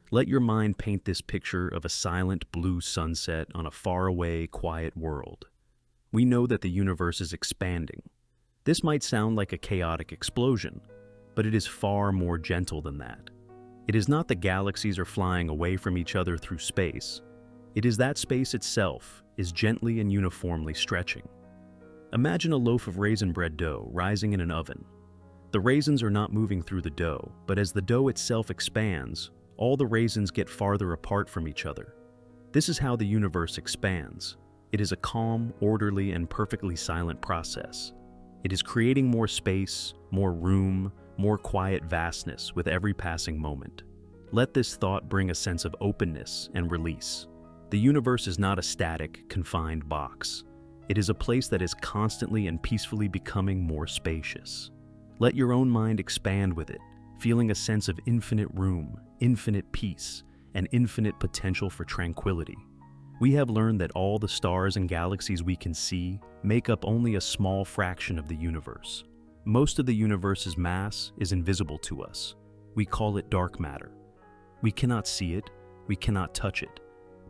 Let your mind paint this picture of a silent blue sunset on a faraway, quiet world. We know that the universe is expanding. This might sound like a chaotic explosion, but it is far more gentle than that. It is not the galaxies are flying away from each other through space. It is that space itself is gently and uniformly stretching. Imagine a loaf of raisin bread dough rising in an oven. The raisins are not moving through the dough, but as the dough itself expands, all the raisins get farther apart from each other. This is how the universe expands. It is a calm, orderly, and perfectly silent process. It is creating more space, more room, more quiet vastness with every passing moment. Let this thought bring a sense of openness and release. The universe is not a static, confined box. It is a place that is constantly and peacefully becoming more spacious. Let your own mind expand with it, feeling a sense of infinite room, infinite peace, and infinite potential for tranquility. We have learned that all the stars and galaxies we can see make up only a small fraction of the universe. Most of the universe's mass is invisible to us. We call it dark matter. We cannot see it, we cannot touch it,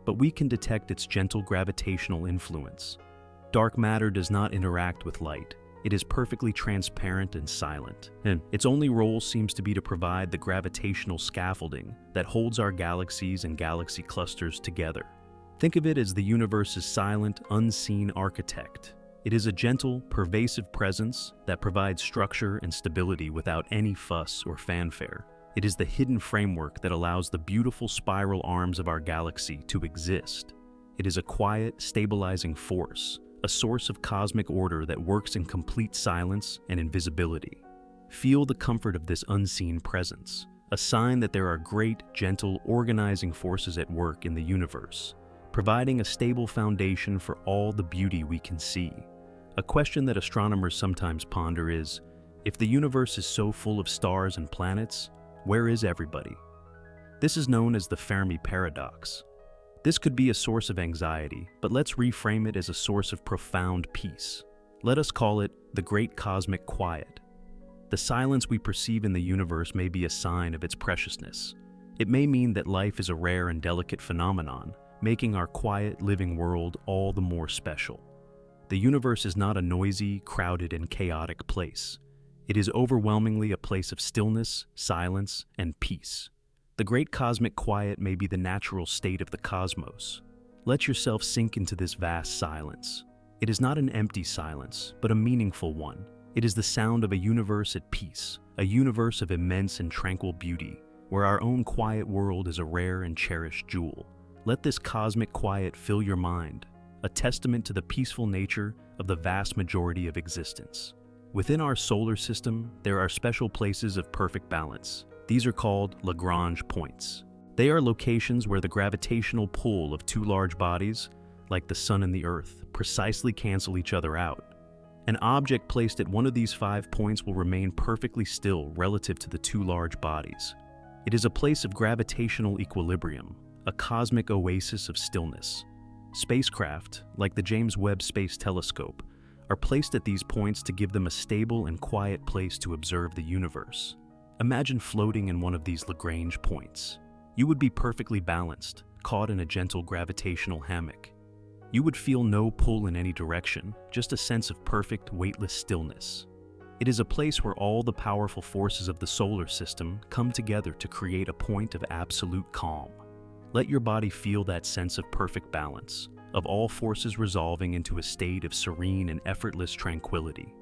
but we can detect its gentle gravitational influence. Dark matter does not interact with light. It is perfectly transparent and silent, and its only role seems to be to provide the gravitational scaffolding that holds our galaxies and galaxy clusters together. Think of it as the universe's silent, unseen architect. It is a gentle, pervasive presence that provides structure and stability without any fuss or fanfare. It is the hidden framework that allows the beautiful spiral arms of our galaxy to exist. It is a quiet, stabilizing force, a source of cosmic order that works in complete silence and invisibility. Feel the comfort of this unseen presence, a sign that there are great, gentle, organizing forces at work in the universe, providing a stable foundation for all the beauty we can see. A question that astronomers sometimes ponder is, if the universe is so full of stars and planets, where is everybody? This is known as the Fermi paradox. This could be a source of anxiety, but let's reframe it as a source of profound peace. Let us call it the great cosmic quiet. The silence we perceive in the universe may be a sign of its preciousness. It may mean that life is a rare and delicate phenomenon, making our quiet, living world all the more special. The universe is not a noisy, crowded, and chaotic place. It is overwhelmingly a place of stillness, silence, and peace. The great cosmic quiet may be the natural state of the cosmos. Let yourself sink into this vast silence. It is not an empty silence, but a meaningful one. It is the sound of a universe at peace, a universe of immense and tranquil beauty, where our own quiet world is a rare and cherished jewel. Let this cosmic quiet fill your mind, a testament to the peaceful nature of the vast majority of existence. Within our solar system, there are special places of perfect balance. These are called Lagrange points. They are locations where the gravitational pull of two large bodies, like the Sun and the Earth, precisely cancel each other out. An object placed at one of these 5 points will remain perfectly still relative to the two large bodies. It is a place of gravitational equilibrium, a cosmic oasis of stillness. Spacecraft, like the James Webb Space Telescope, are placed at these points to give them a stable and quiet place to observe the universe. Imagine floating in one of these Lagrange points. You would be perfectly balanced, caught in a gentle gravitational hammock. You would feel no pull in any direction, just a sense of perfect, weightless stillness. It is a place where all the powerful forces of the solar system come together to create a point of absolute calm. Let your body feel that sense of perfect balance, of all forces resolving into a state of serene and effortless tranquility.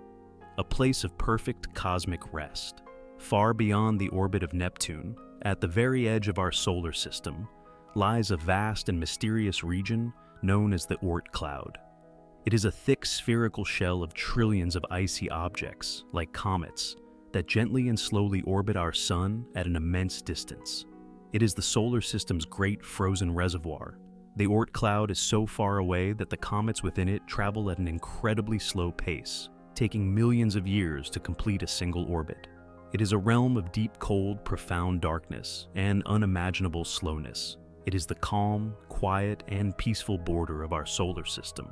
A place of perfect cosmic rest. Far beyond the orbit of Neptune, at the very edge of our solar system, lies a vast and mysterious region known as the Oort cloud. It is a thick spherical shell of trillions of icy objects, like comets, that gently and slowly orbit our sun at an immense distance. It is the solar system's great frozen reservoir. The Oort cloud is so far away that the comets within it travel at an incredibly slow pace, taking millions of years to complete a single orbit. It is a realm of deep, cold, profound darkness and unimaginable slowness. It is the calm, quiet, and peaceful border of our solar system.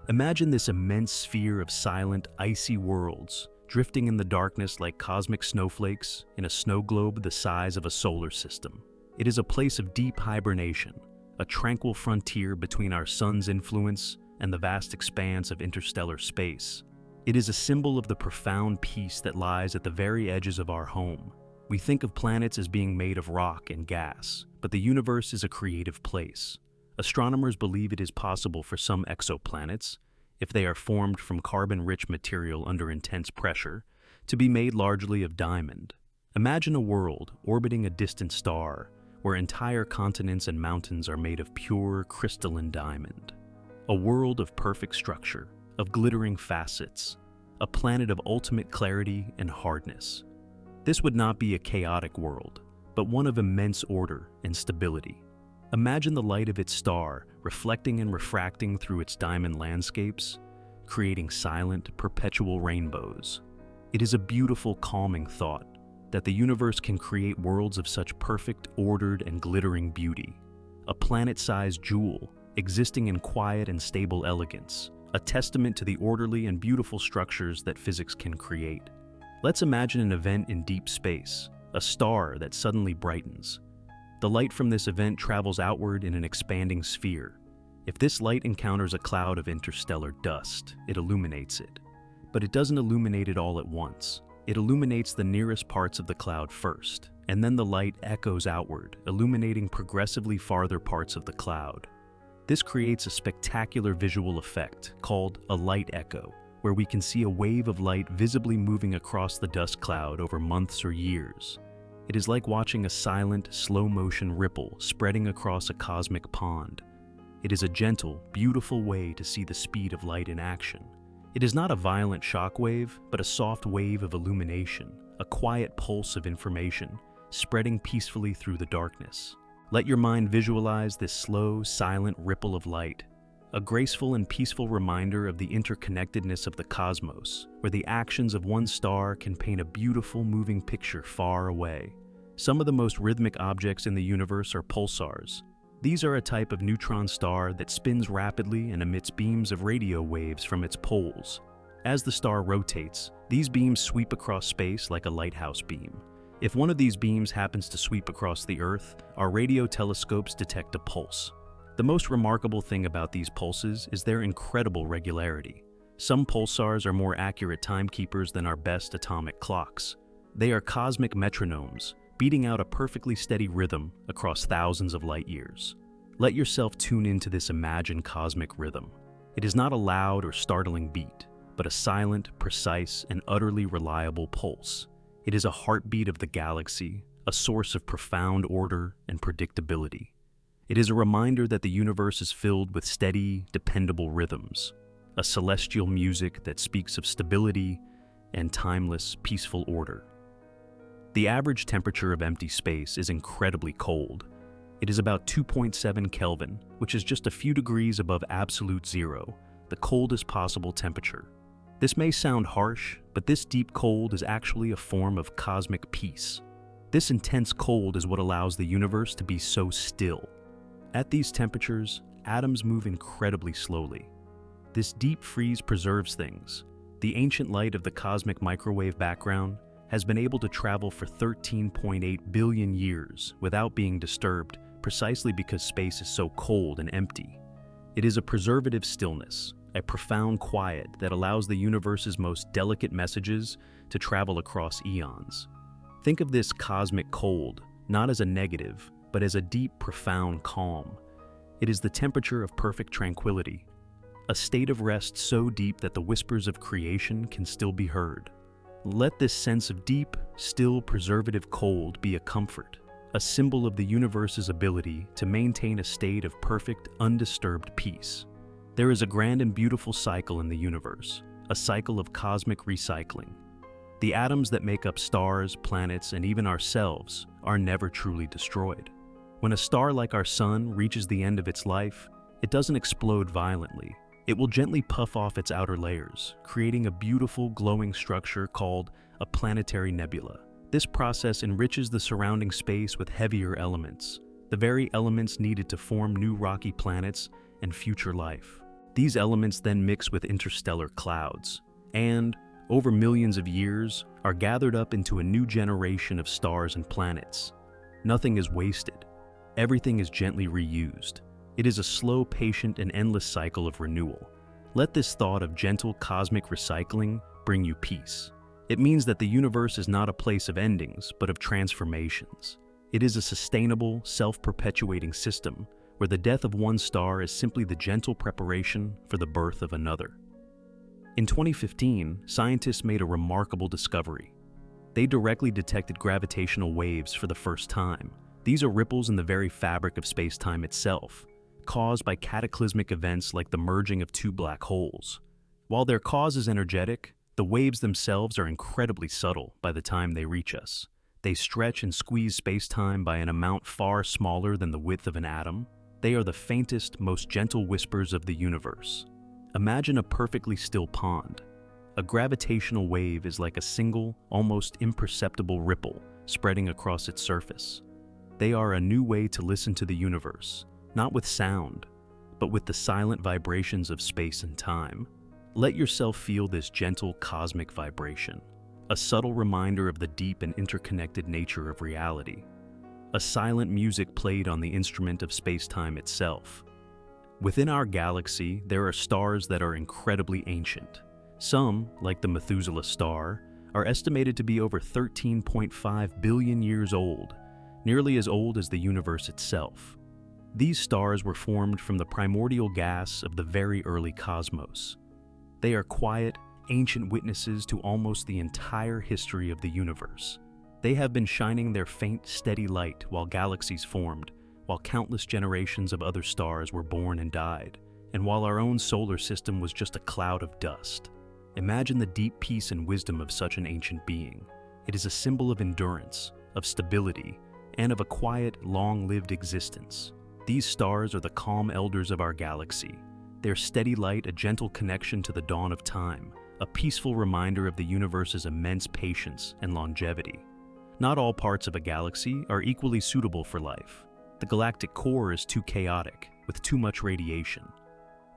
Imagine this immense sphere of silent, icy worlds, drifting in the darkness like cosmic snowflakes in a snow globe the size of a solar system. It is a place of deep hibernation, a tranquil frontier between our sun's influence and the vast expanse of interstellar space. It is a symbol of the profound peace that lies at the very edges of our home. We think of planets as being made of rock and gas, but the universe is a creative place. Astronomers believe it is possible for some exoplanets, if they are formed from carbon-rich material under intense pressure, to be made largely of diamond. Imagine a world orbiting a distant star, where entire continents and mountains are made of pure, crystalline diamond. A world of perfect structure, of glittering facets, a planet of ultimate clarity and hardness. This would not be a chaotic world, but one of immense order and stability. Imagine the light of its star reflecting and refracting through its diamond landscapes, creating silent, perpetual rainbows. It is a beautiful, calming thought that the universe can create worlds of such perfect, ordered, and glittering beauty. A planet-sized jewel, existing in quiet and stable elegance, a testament to the orderly and beautiful structures that physics can create. Let's imagine an event in deep space, a star that suddenly brightens. The light from this event travels outward in an expanding sphere. If this light encounters a cloud of interstellar dust, it illuminates it. But it doesn't illuminate it all at once. It illuminates the nearest parts of the cloud first, and then the light echoes outward, illuminating progressively farther parts of the cloud. This creates a spectacular visual effect called a light echo, where we can see a wave of light visibly moving across the dust cloud over months or years. It is like watching a silent, slow-motion ripple spreading across a cosmic pond. It is a gentle, beautiful way to see the speed of light in action. It is not a violent shock wave, but a soft wave of illumination, a quiet pulse of information, spreading peacefully through the darkness. Let your mind visualize this slow, silent ripple of light, a graceful and peaceful reminder of the interconnectedness of the cosmos, where the actions of one star can paint a beautiful, moving picture far away. Some of the most rhythmic objects in the universe are pulsars. These are a type of neutron star that spins rapidly and emits beams of radio waves from its poles. As the star rotates, these beams sweep across space like a lighthouse beam. If one of these beams happens to sweep across the Earth, our radio telescopes detect a pulse. The most remarkable thing about these pulses is their incredible regularity. Some pulsars are more accurate timekeepers than our best atomic clocks. They are cosmic metronomes, beating out a perfectly steady rhythm across thousands of light years. Let yourself tune into this imagined cosmic rhythm. It is not a loud or startling beat, but a silent, precise, and utterly reliable pulse. It is a heartbeat of the galaxy, a source of profound order and predictability. It is a reminder that the universe is filled with steady, dependable rhythms, a celestial music that speaks of stability and timeless, peaceful order. The average temperature of empty space is incredibly cold. It is about 2.7 Kelvin, which is just a few degrees above absolute zero, the coldest possible temperature. This may sound harsh, but this deep cold is actually a form of cosmic peace. This intense cold is what allows the universe to be so still. At these temperatures, atoms move incredibly slowly. This deep freeze preserves things. The ancient light of the cosmic microwave background has been able to travel for 13.8 billion years without being disturbed, precisely because space is so cold and empty. It is a preservative stillness, a profound quiet that allows the universe's most delicate messages to travel across eons. Think of this cosmic cold not as a negative, but as a deep, profound calm. It is the temperature of perfect tranquility, a state of rest so deep that the whispers of creation can still be heard. Let this sense of deep, still, preservative cold be a comfort, a symbol of the universe's ability to maintain a state of perfect, undisturbed peace. There is a grand and beautiful cycle in the universe, a cycle of cosmic recycling. The atoms that make up stars, planets, and even ourselves are never truly destroyed. When a star like our sun reaches the end of its life, it doesn't explode violently. It will gently puff off its outer layers, creating a beautiful, glowing structure called a planetary nebula. This process enriches the surrounding space with heavier elements, the very elements needed to form new rocky planets and future life. These elements then mix with interstellar clouds, and, over millions of years, are gathered up into a new generation of stars and planets. Nothing is wasted. Everything is gently reused. It is a slow, patient, and endless cycle of renewal. Let this thought of gentle cosmic recycling bring you peace. It means that the universe is not a place of endings, but of transformations. It is a sustainable, self-perpetuating system where the death of one star is simply the gentle preparation for the birth of another. In 2015, scientists made a remarkable discovery. They directly detected gravitational waves for the first time. These are ripples in the very fabric of space-time itself, caused by cataclysmic events like the merging of two black holes. While their cause is energetic, the waves themselves are incredibly subtle by the time they reach us. They stretch and squeeze space-time by an amount far smaller than the width of an atom. They are the faintest, most gentle whispers of the universe. Imagine a perfectly still pond. A gravitational wave is like a single, almost imperceptible ripple spreading across its surface. They are a new way to listen to the universe, not with sound, but with the silent vibrations of space and time. Let yourself feel this gentle cosmic vibration, a subtle reminder of the deep and interconnected nature of reality. A silent music played on the instrument of space-time itself. Within our galaxy, there are stars that are incredibly ancient. Some, like the Methuselah star, are estimated to be over 13.5 billion years old, nearly as old as the universe itself. These stars were formed from the primordial gas of the very early cosmos. They are quiet, ancient witnesses to almost the entire history of the universe. They have been shining their faint, steady light while galaxies formed, while countless generations of other stars were born and died, and while our own solar system was just a cloud of dust. Imagine the deep peace and wisdom of such an ancient being. It is a symbol of endurance, of stability, and of a quiet, long-lived existence. These stars are the calm elders of our galaxy. Their steady light a gentle connection to the dawn of time, a peaceful reminder of the universe's immense patience and longevity. Not all parts of a galaxy are equally suitable for life. The galactic core is too chaotic, with too much radiation.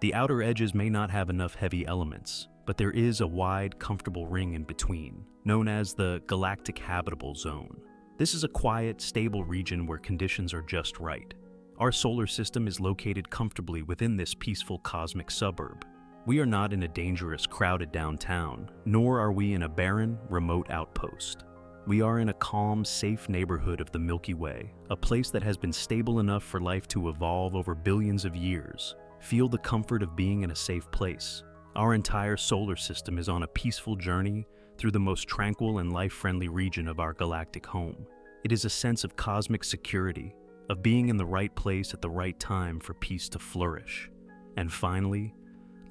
The outer edges may not have enough heavy elements, but there is a wide, comfortable ring in between, known as the galactic habitable zone. This is a quiet, stable region where conditions are just right. Our solar system is located comfortably within this peaceful cosmic suburb. We are not in a dangerous, crowded downtown, nor are we in a barren, remote outpost. We are in a calm, safe neighborhood of the Milky Way, a place that has been stable enough for life to evolve over billions of years. Feel the comfort of being in a safe place. Our entire solar system is on a peaceful journey through the most tranquil and life-friendly region of our galactic home. It is a sense of cosmic security, of being in the right place at the right time for peace to flourish. And finally,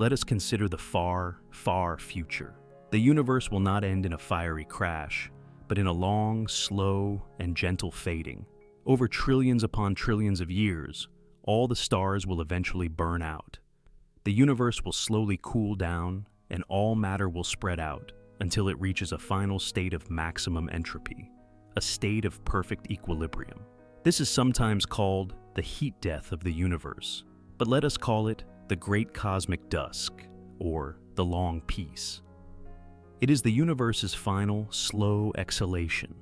let us consider the far, far future. The universe will not end in a fiery crash, but in a long, slow, and gentle fading. Over trillions upon trillions of years, all the stars will eventually burn out. The universe will slowly cool down, and all matter will spread out until it reaches a final state of maximum entropy, a state of perfect equilibrium. This is sometimes called the heat death of the universe, but let us call it the Great Cosmic Dusk, or the Long Peace. It is the universe's final, slow exhalation.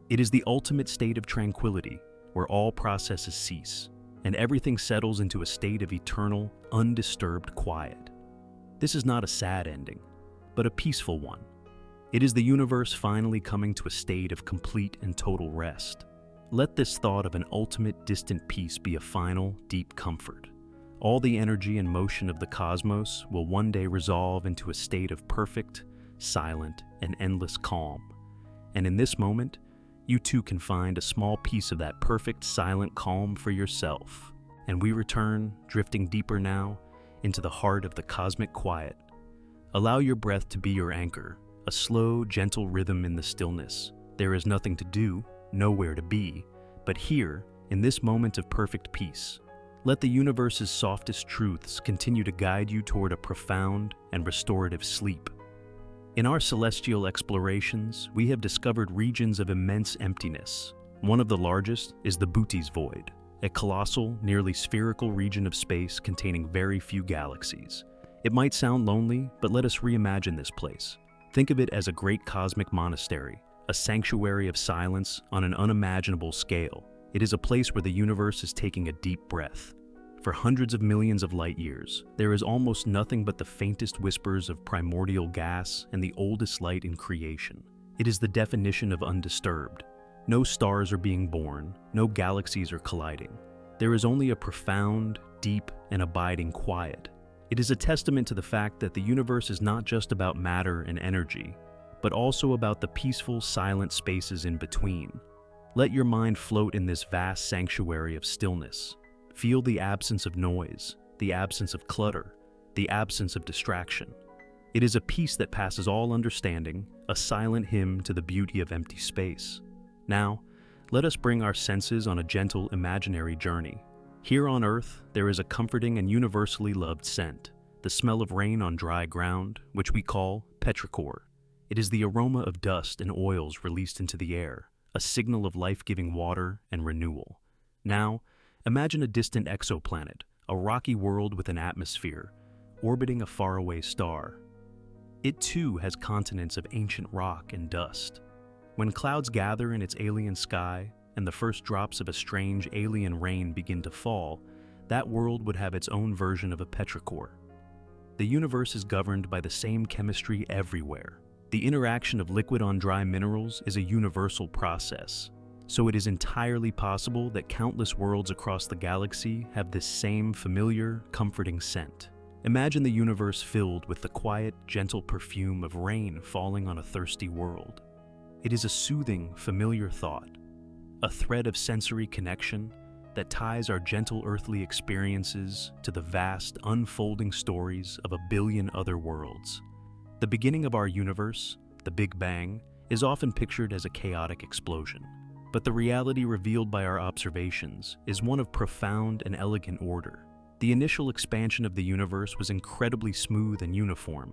It is the ultimate state of tranquility, where all processes cease, and everything settles into a state of eternal, undisturbed quiet. This is not a sad ending, but a peaceful one. It is the universe finally coming to a state of complete and total rest. Let this thought of an ultimate distant peace be a final, deep comfort. All the energy and motion of the cosmos will one day resolve into a state of perfect, silent, and endless calm. And in this moment, you too can find a small piece of that perfect, silent calm for yourself. And we return, drifting deeper now, into the heart of the cosmic quiet. Allow your breath to be your anchor, a slow, gentle rhythm in the stillness. There is nothing to do, nowhere to be, but here, in this moment of perfect peace. Let the universe's softest truths continue to guide you toward a profound and restorative sleep. In our celestial explorations, we have discovered regions of immense emptiness. One of the largest is the Bootes Void, a colossal, nearly spherical region of space containing very few galaxies. It might sound lonely, but let us reimagine this place. Think of it as a great cosmic monastery, a sanctuary of silence on an unimaginable scale. It is a place where the universe is taking a deep breath. For hundreds of millions of light years, there is almost nothing but the faintest whispers of primordial gas and the oldest light in creation. It is the definition of undisturbed. No stars are being born, no galaxies are colliding. There is only a profound, deep, and abiding quiet. It is a testament to the fact that the universe is not just about matter and energy, but also about the peaceful, silent spaces in between. Let your mind float in this vast sanctuary of stillness. Feel the absence of noise, the absence of clutter, the absence of distraction. It is a peace that passes all understanding, a silent hymn to the beauty of empty space. Now, let us bring our senses on a gentle, imaginary journey. Here on Earth, there is a comforting and universally loved scent, the smell of rain on dry ground, which we call petrichor. It is the aroma of dust and oils released into the air, a signal of life-giving water and renewal. Now, imagine a distant exoplanet, a rocky world with an atmosphere, orbiting a faraway star. It too has continents of ancient rock and dust. When clouds gather in its alien sky and the first drops of a strange alien rain begin to fall, that world would have its own version of a petrichor. The universe is governed by the same chemistry everywhere. The interaction of liquid on dry minerals is a universal process. So it is entirely possible that countless worlds across the galaxy have this same familiar, comforting scent. Imagine the universe filled with the quiet, gentle perfume of rain falling on a thirsty world. It is a soothing, familiar thought, a thread of sensory connection that ties our gentle earthly experiences to the vast, unfolding stories of a billion other worlds. The beginning of our universe, the Big Bang, is often pictured as a chaotic explosion. But the reality revealed by our observations is one of profound and elegant order. The initial expansion of the universe was incredibly smooth and uniform.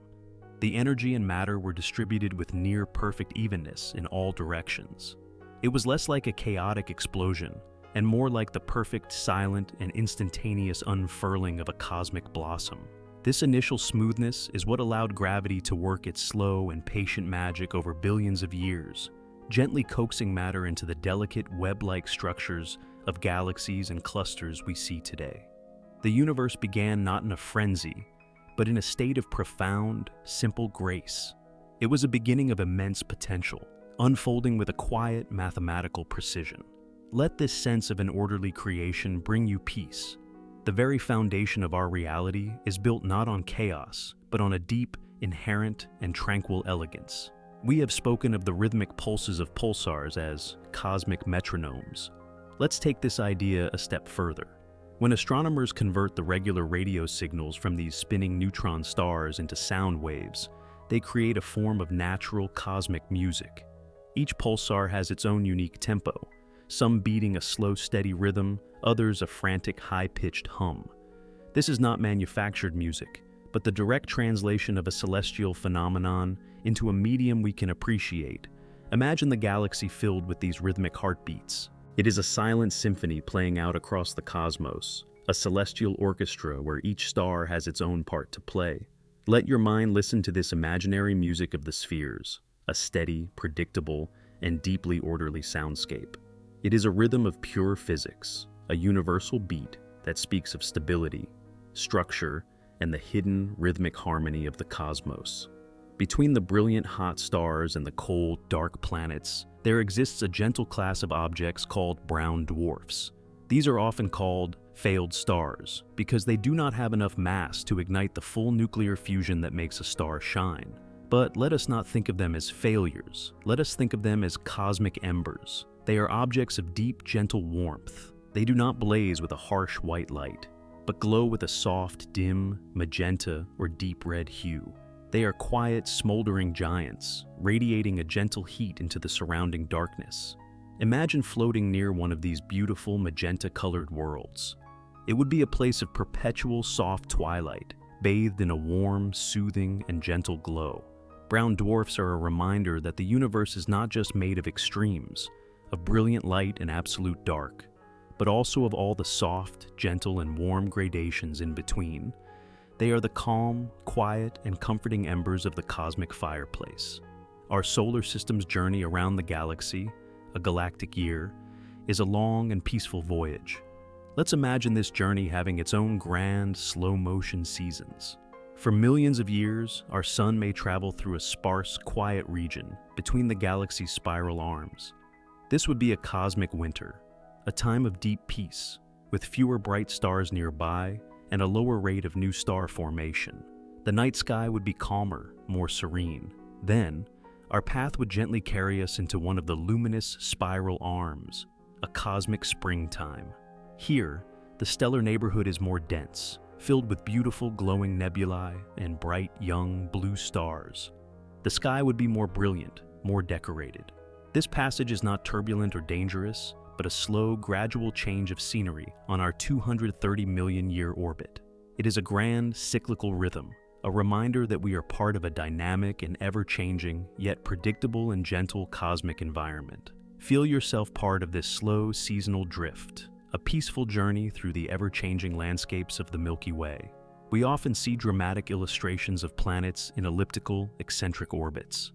The energy and matter were distributed with near-perfect evenness in all directions. It was less like a chaotic explosion, and more like the perfect, silent, and instantaneous unfurling of a cosmic blossom. This initial smoothness is what allowed gravity to work its slow and patient magic over billions of years, gently coaxing matter into the delicate web-like structures of galaxies and clusters we see today. The universe began not in a frenzy, but in a state of profound, simple grace. It was a beginning of immense potential, unfolding with a quiet, mathematical precision. Let this sense of an orderly creation bring you peace. The very foundation of our reality is built not on chaos, but on a deep, inherent, and tranquil elegance. We have spoken of the rhythmic pulses of pulsars as cosmic metronomes. Let's take this idea a step further. When astronomers convert the regular radio signals from these spinning neutron stars into sound waves, they create a form of natural cosmic music. Each pulsar has its own unique tempo, some beating a slow, steady rhythm, others a frantic, high-pitched hum. This is not manufactured music, but the direct translation of a celestial phenomenon into a medium we can appreciate. Imagine the galaxy filled with these rhythmic heartbeats. It is a silent symphony playing out across the cosmos, a celestial orchestra where each star has its own part to play. Let your mind listen to this imaginary music of the spheres, a steady, predictable, and deeply orderly soundscape. It is a rhythm of pure physics, a universal beat that speaks of stability, structure, and the hidden rhythmic harmony of the cosmos. Between the brilliant hot stars and the cold, dark planets, there exists a gentle class of objects called brown dwarfs. These are often called failed stars because they do not have enough mass to ignite the full nuclear fusion that makes a star shine. But let us not think of them as failures. Let us think of them as cosmic embers. They are objects of deep, gentle warmth. They do not blaze with a harsh white light, but glow with a soft, dim, magenta, or deep red hue. They are quiet, smoldering giants, radiating a gentle heat into the surrounding darkness. Imagine floating near one of these beautiful, magenta-colored worlds. It would be a place of perpetual, soft twilight, bathed in a warm, soothing, and gentle glow. Brown dwarfs are a reminder that the universe is not just made of extremes, of brilliant light and absolute dark, but also of all the soft, gentle, and warm gradations in between. They are the calm, quiet, and comforting embers of the cosmic fireplace. Our solar system's journey around the galaxy, a galactic year, is a long and peaceful voyage. Let's imagine this journey having its own grand, slow-motion seasons. For millions of years, our sun may travel through a sparse, quiet region between the galaxy's spiral arms. This would be a cosmic winter, a time of deep peace, with fewer bright stars nearby and a lower rate of new star formation. The night sky would be calmer, more serene. Then, our path would gently carry us into one of the luminous spiral arms, a cosmic springtime. Here, the stellar neighborhood is more dense, filled with beautiful glowing nebulae and bright young blue stars. The sky would be more brilliant, more decorated. This passage is not turbulent or dangerous, but a slow, gradual change of scenery on our 230 million year orbit. It is a grand, cyclical rhythm, a reminder that we are part of a dynamic and ever-changing, yet predictable and gentle cosmic environment. Feel yourself part of this slow, seasonal drift, a peaceful journey through the ever-changing landscapes of the Milky Way. We often see dramatic illustrations of planets in elliptical, eccentric orbits.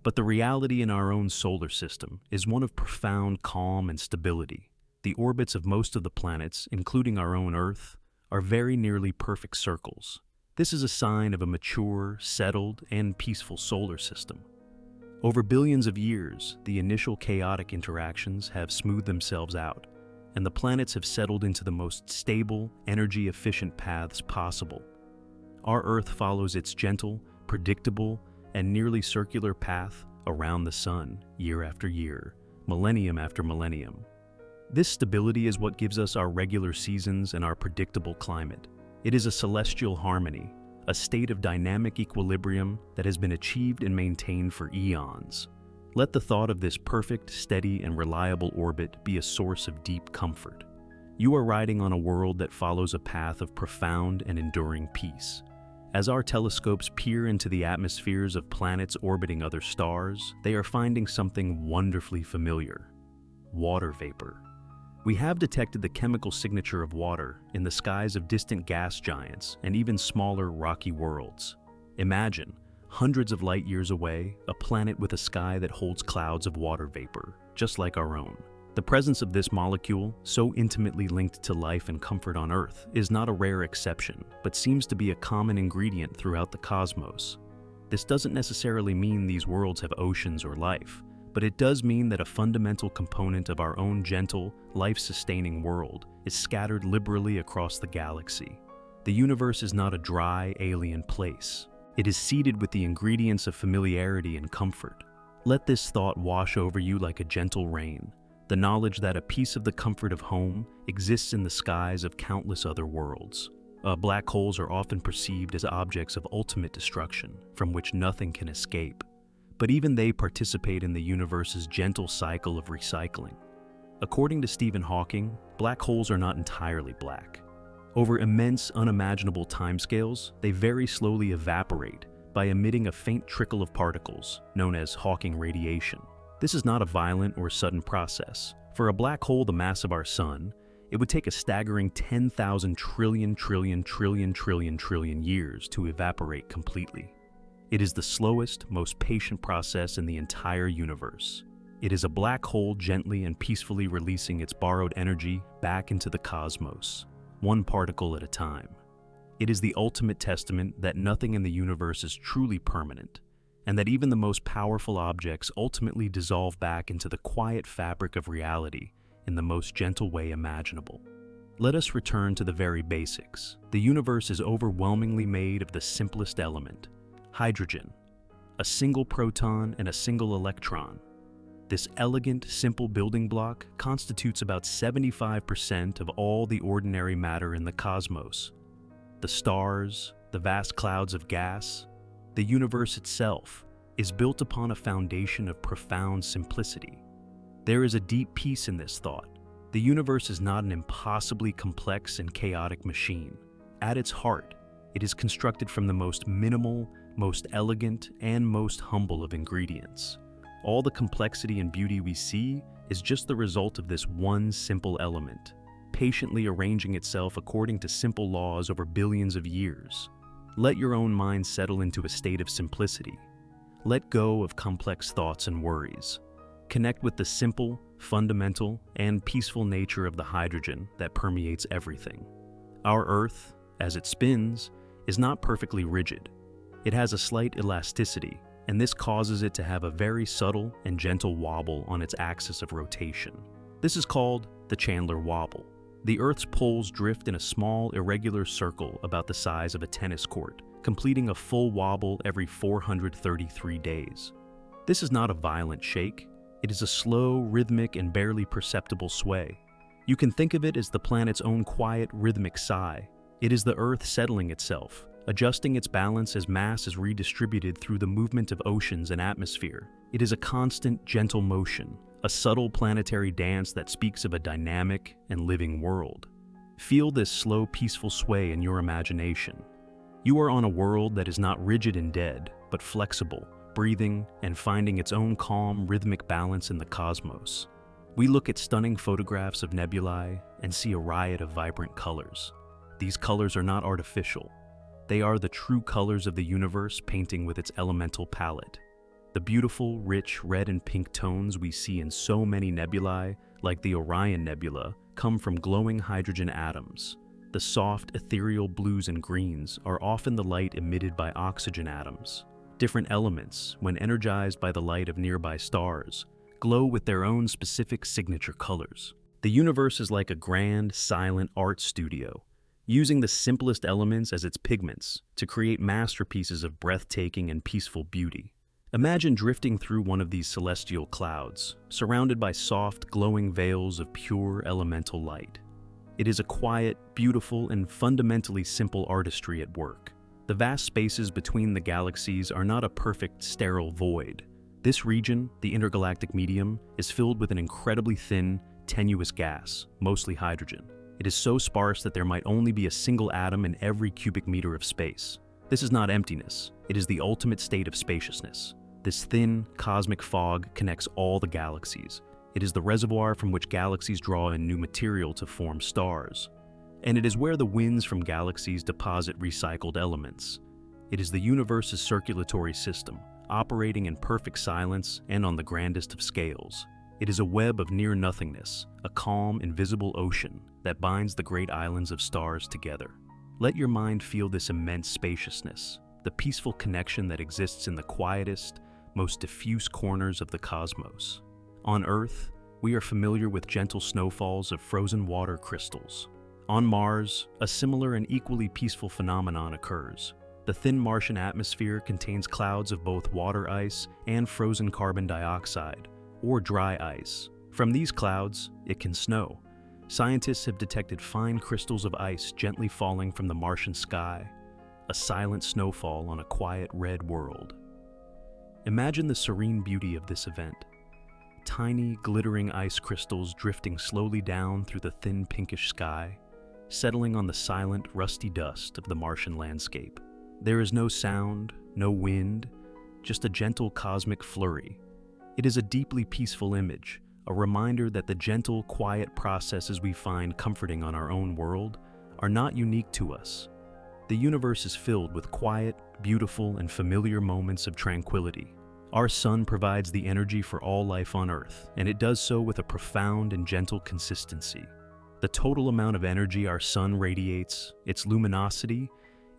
But the reality in our own solar system is one of profound calm and stability. The orbits of most of the planets, including our own Earth, are very nearly perfect circles. This is a sign of a mature, settled, and peaceful solar system. Over billions of years, the initial chaotic interactions have smoothed themselves out, and the planets have settled into the most stable, energy-efficient paths possible. Our Earth follows its gentle, predictable, and nearly circular path around the sun year after year, millennium after millennium. This stability is what gives us our regular seasons and our predictable climate. It is a celestial harmony, a state of dynamic equilibrium that has been achieved and maintained for eons. Let the thought of this perfect, steady, and reliable orbit be a source of deep comfort. You are riding on a world that follows a path of profound and enduring peace. As our telescopes peer into the atmospheres of planets orbiting other stars, they are finding something wonderfully familiar: water vapor. We have detected the chemical signature of water in the skies of distant gas giants and even smaller rocky worlds. Imagine, hundreds of light years away, a planet with a sky that holds clouds of water vapor, just like our own. The presence of this molecule, so intimately linked to life and comfort on Earth, is not a rare exception, but seems to be a common ingredient throughout the cosmos. This doesn't necessarily mean these worlds have oceans or life, but it does mean that a fundamental component of our own gentle, life-sustaining world is scattered liberally across the galaxy. The universe is not a dry, alien place. It is seeded with the ingredients of familiarity and comfort. Let this thought wash over you like a gentle rain, the knowledge that a piece of the comfort of home exists in the skies of countless other worlds. Black holes are often perceived as objects of ultimate destruction, from which nothing can escape. But even they participate in the universe's gentle cycle of recycling. According to Stephen Hawking, black holes are not entirely black. Over immense, unimaginable timescales, they very slowly evaporate by emitting a faint trickle of particles, known as Hawking radiation. This is not a violent or sudden process. For a black hole the mass of our Sun, it would take a staggering 10,000 trillion years to evaporate completely. It is the slowest, most patient process in the entire universe. It is a black hole gently and peacefully releasing its borrowed energy back into the cosmos, one particle at a time. It is the ultimate testament that nothing in the universe is truly permanent, and that even the most powerful objects ultimately dissolve back into the quiet fabric of reality in the most gentle way imaginable. Let us return to the very basics. The universe is overwhelmingly made of the simplest element, hydrogen, a single proton and a single electron. This elegant, simple building block constitutes about 75% of all the ordinary matter in the cosmos. The stars, the vast clouds of gas, the universe itself is built upon a foundation of profound simplicity. There is a deep peace in this thought. The universe is not an impossibly complex and chaotic machine. At its heart, it is constructed from the most minimal, most elegant, and most humble of ingredients. All the complexity and beauty we see is just the result of this one simple element, patiently arranging itself according to simple laws over billions of years. Let your own mind settle into a state of simplicity. Let go of complex thoughts and worries. Connect with the simple, fundamental, and peaceful nature of the hydrogen that permeates everything. Our Earth, as it spins, is not perfectly rigid. It has a slight elasticity, and this causes it to have a very subtle and gentle wobble on its axis of rotation. This is called the Chandler wobble. The Earth's poles drift in a small, irregular circle about the size of a tennis court, completing a full wobble every 433 days. This is not a violent shake. It is a slow, rhythmic, and barely perceptible sway. You can think of it as the planet's own quiet, rhythmic sigh. It is the Earth settling itself, adjusting its balance as mass is redistributed through the movement of oceans and atmosphere. It is a constant, gentle motion, a subtle planetary dance that speaks of a dynamic and living world. Feel this slow, peaceful sway in your imagination. You are on a world that is not rigid and dead, but flexible, breathing, and finding its own calm, rhythmic balance in the cosmos. We look at stunning photographs of nebulae and see a riot of vibrant colors. These colors are not artificial. They are the true colors of the universe painting with its elemental palette. The beautiful, rich red and pink tones we see in so many nebulae, like the Orion Nebula, come from glowing hydrogen atoms. The soft, ethereal blues and greens are often the light emitted by oxygen atoms. Different elements, when energized by the light of nearby stars, glow with their own specific signature colors. The universe is like a grand, silent art studio, using the simplest elements as its pigments to create masterpieces of breathtaking and peaceful beauty. Imagine drifting through one of these celestial clouds, surrounded by soft, glowing veils of pure elemental light. It is a quiet, beautiful, and fundamentally simple artistry at work. The vast spaces between the galaxies are not a perfect, sterile void. This region, the intergalactic medium, is filled with an incredibly thin, tenuous gas, mostly hydrogen. It is so sparse that there might only be a single atom in every cubic meter of space. This is not emptiness. It is the ultimate state of spaciousness. This thin, cosmic fog connects all the galaxies. It is the reservoir from which galaxies draw in new material to form stars. And it is where the winds from galaxies deposit recycled elements. It is the universe's circulatory system, operating in perfect silence and on the grandest of scales. It is a web of near-nothingness, a calm, invisible ocean that binds the great islands of stars together. Let your mind feel this immense spaciousness, the peaceful connection that exists in the quietest, most diffuse corners of the cosmos. On Earth, we are familiar with gentle snowfalls of frozen water crystals. On Mars, a similar and equally peaceful phenomenon occurs. The thin Martian atmosphere contains clouds of both water ice and frozen carbon dioxide, or dry ice. From these clouds, it can snow. Scientists have detected fine crystals of ice gently falling from the Martian sky, a silent snowfall on a quiet red world. Imagine the serene beauty of this event. Tiny, glittering ice crystals drifting slowly down through the thin pinkish sky, settling on the silent, rusty dust of the Martian landscape. There is no sound, no wind, just a gentle cosmic flurry. It is a deeply peaceful image, a reminder that the gentle, quiet processes we find comforting on our own world are not unique to us. The universe is filled with quiet, beautiful, and familiar moments of tranquility. Our sun provides the energy for all life on Earth, and it does so with a profound and gentle consistency. The total amount of energy our sun radiates, its luminosity,